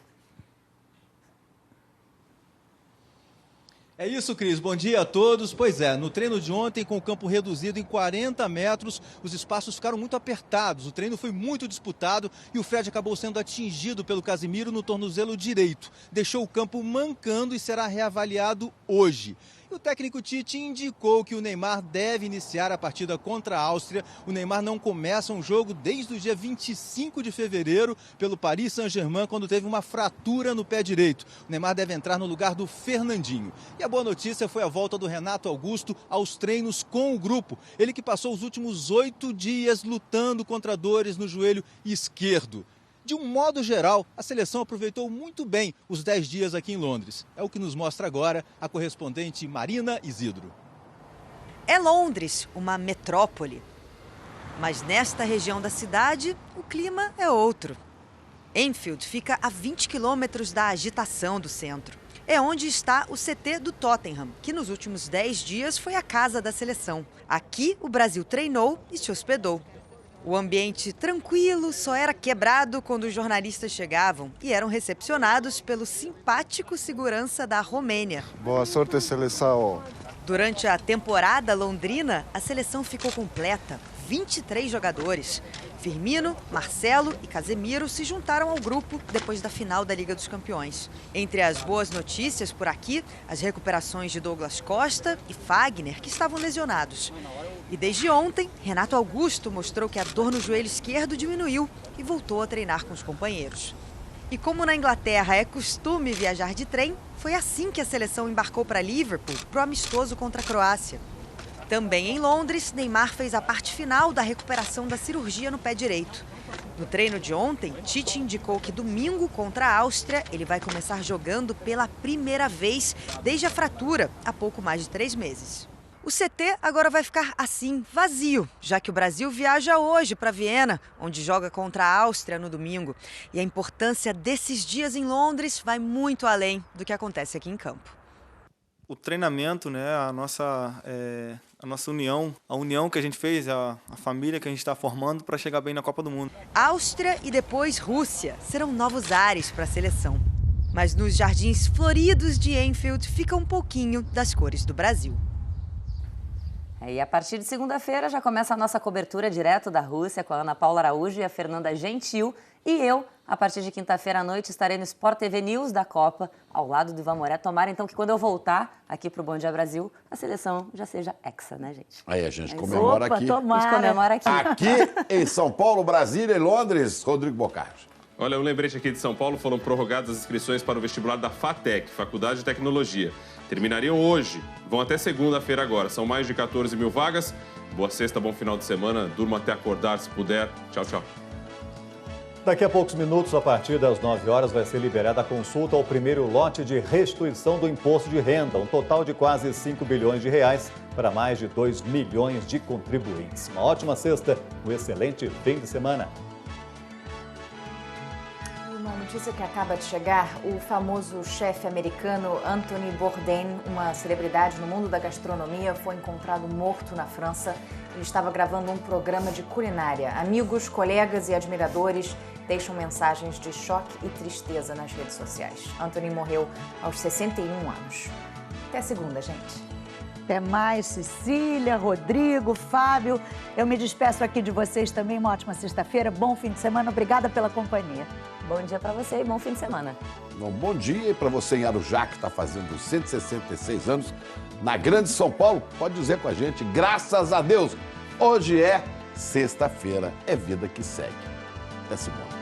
É isso, Cris. Bom dia a todos. Pois é, no treino de ontem, com o campo reduzido em 40 metros, os espaços ficaram muito apertados. O treino foi muito disputado e o Fred acabou sendo atingido pelo Casimiro no tornozelo direito. Deixou o campo mancando e será reavaliado hoje. E o técnico Tite indicou que o Neymar deve iniciar a partida contra a Áustria. O Neymar não começa um jogo desde o dia 25 de fevereiro pelo Paris Saint-Germain, quando teve uma fratura no pé direito. O Neymar deve entrar no lugar do Fernandinho. E a boa notícia foi a volta do Renato Augusto aos treinos com o grupo. Ele que passou os últimos 8 dias lutando contra dores no joelho esquerdo. De um modo geral, a seleção aproveitou muito bem os 10 dias aqui em Londres. É o que nos mostra agora a correspondente Marina Isidro. É Londres, uma metrópole. Mas nesta região da cidade, o clima é outro. Enfield fica a 20 quilômetros da agitação do centro. É onde está o CT do Tottenham, que nos últimos 10 dias foi a casa da seleção. Aqui, o Brasil treinou e se hospedou. O ambiente tranquilo só era quebrado quando os jornalistas chegavam e eram recepcionados pelo simpático segurança da Romênia. Boa sorte, seleção. Durante a temporada londrina, a seleção ficou completa. 23 jogadores. Firmino, Marcelo e Casemiro se juntaram ao grupo depois da final da Liga dos Campeões. Entre as boas notícias por aqui, as recuperações de Douglas Costa e Fagner, que estavam lesionados. E desde ontem, Renato Augusto mostrou que a dor no joelho esquerdo diminuiu e voltou a treinar com os companheiros. E como na Inglaterra é costume viajar de trem, foi assim que a seleção embarcou para Liverpool, para o amistoso contra a Croácia. Também em Londres, Neymar fez a parte final da recuperação da cirurgia no pé direito. No treino de ontem, Tite indicou que domingo contra a Áustria ele vai começar jogando pela primeira vez desde a fratura, há pouco mais de 3 meses. O CT agora vai ficar assim, vazio, já que o Brasil viaja hoje para Viena, onde joga contra a Áustria no domingo. E a importância desses dias em Londres vai muito além do que acontece aqui em campo. O treinamento, né, a nossa união, a união que a gente fez, a família que a gente está formando para chegar bem na Copa do Mundo. Áustria e depois Rússia serão novos ares para a seleção. Mas nos jardins floridos de Enfield fica um pouquinho das cores do Brasil. E a partir de segunda-feira já começa a nossa cobertura direto da Rússia com a Ana Paula Araújo e a Fernanda Gentil. E eu, a partir de quinta-feira à noite, estarei no Sport TV News da Copa, ao lado do Ivan Moré. Tomara, então, que quando eu voltar aqui para o Bom Dia Brasil, a seleção já seja hexa, né, gente? Aí a gente comemora aqui. A gente comemora aqui. Aqui em São Paulo, Brasília e Londres, Rodrigo Bocardi. Olha, um lembrete aqui de São Paulo, foram prorrogadas as inscrições para o vestibular da FATEC, Faculdade de Tecnologia. Terminariam hoje, vão até segunda-feira agora. São mais de 14 mil vagas. Boa sexta, bom final de semana. Durma até acordar, se puder. Tchau, tchau. Daqui a poucos minutos, a partir das 9 horas, vai ser liberada a consulta ao primeiro lote de restituição do imposto de renda. Um total de quase 5 bilhões de reais para mais de 2 milhões de contribuintes. Uma ótima sexta, um excelente fim de semana. Uma notícia que acaba de chegar, o famoso chefe americano Anthony Bourdain, uma celebridade no mundo da gastronomia, foi encontrado morto na França. Ele estava gravando um programa de culinária. Amigos, colegas e admiradores deixam mensagens de choque e tristeza nas redes sociais. Anthony morreu aos 61 anos. Até segunda, gente. Até mais, Cecília, Rodrigo, Fábio. Eu me despeço aqui de vocês também. Uma ótima sexta-feira, bom fim de semana. Obrigada pela companhia. Bom dia para você e bom fim de semana. Bom dia para você em Arujá, que está fazendo 166 anos. Na Grande São Paulo, pode dizer com a gente, graças a Deus. Hoje é sexta-feira, é vida que segue. Até segunda.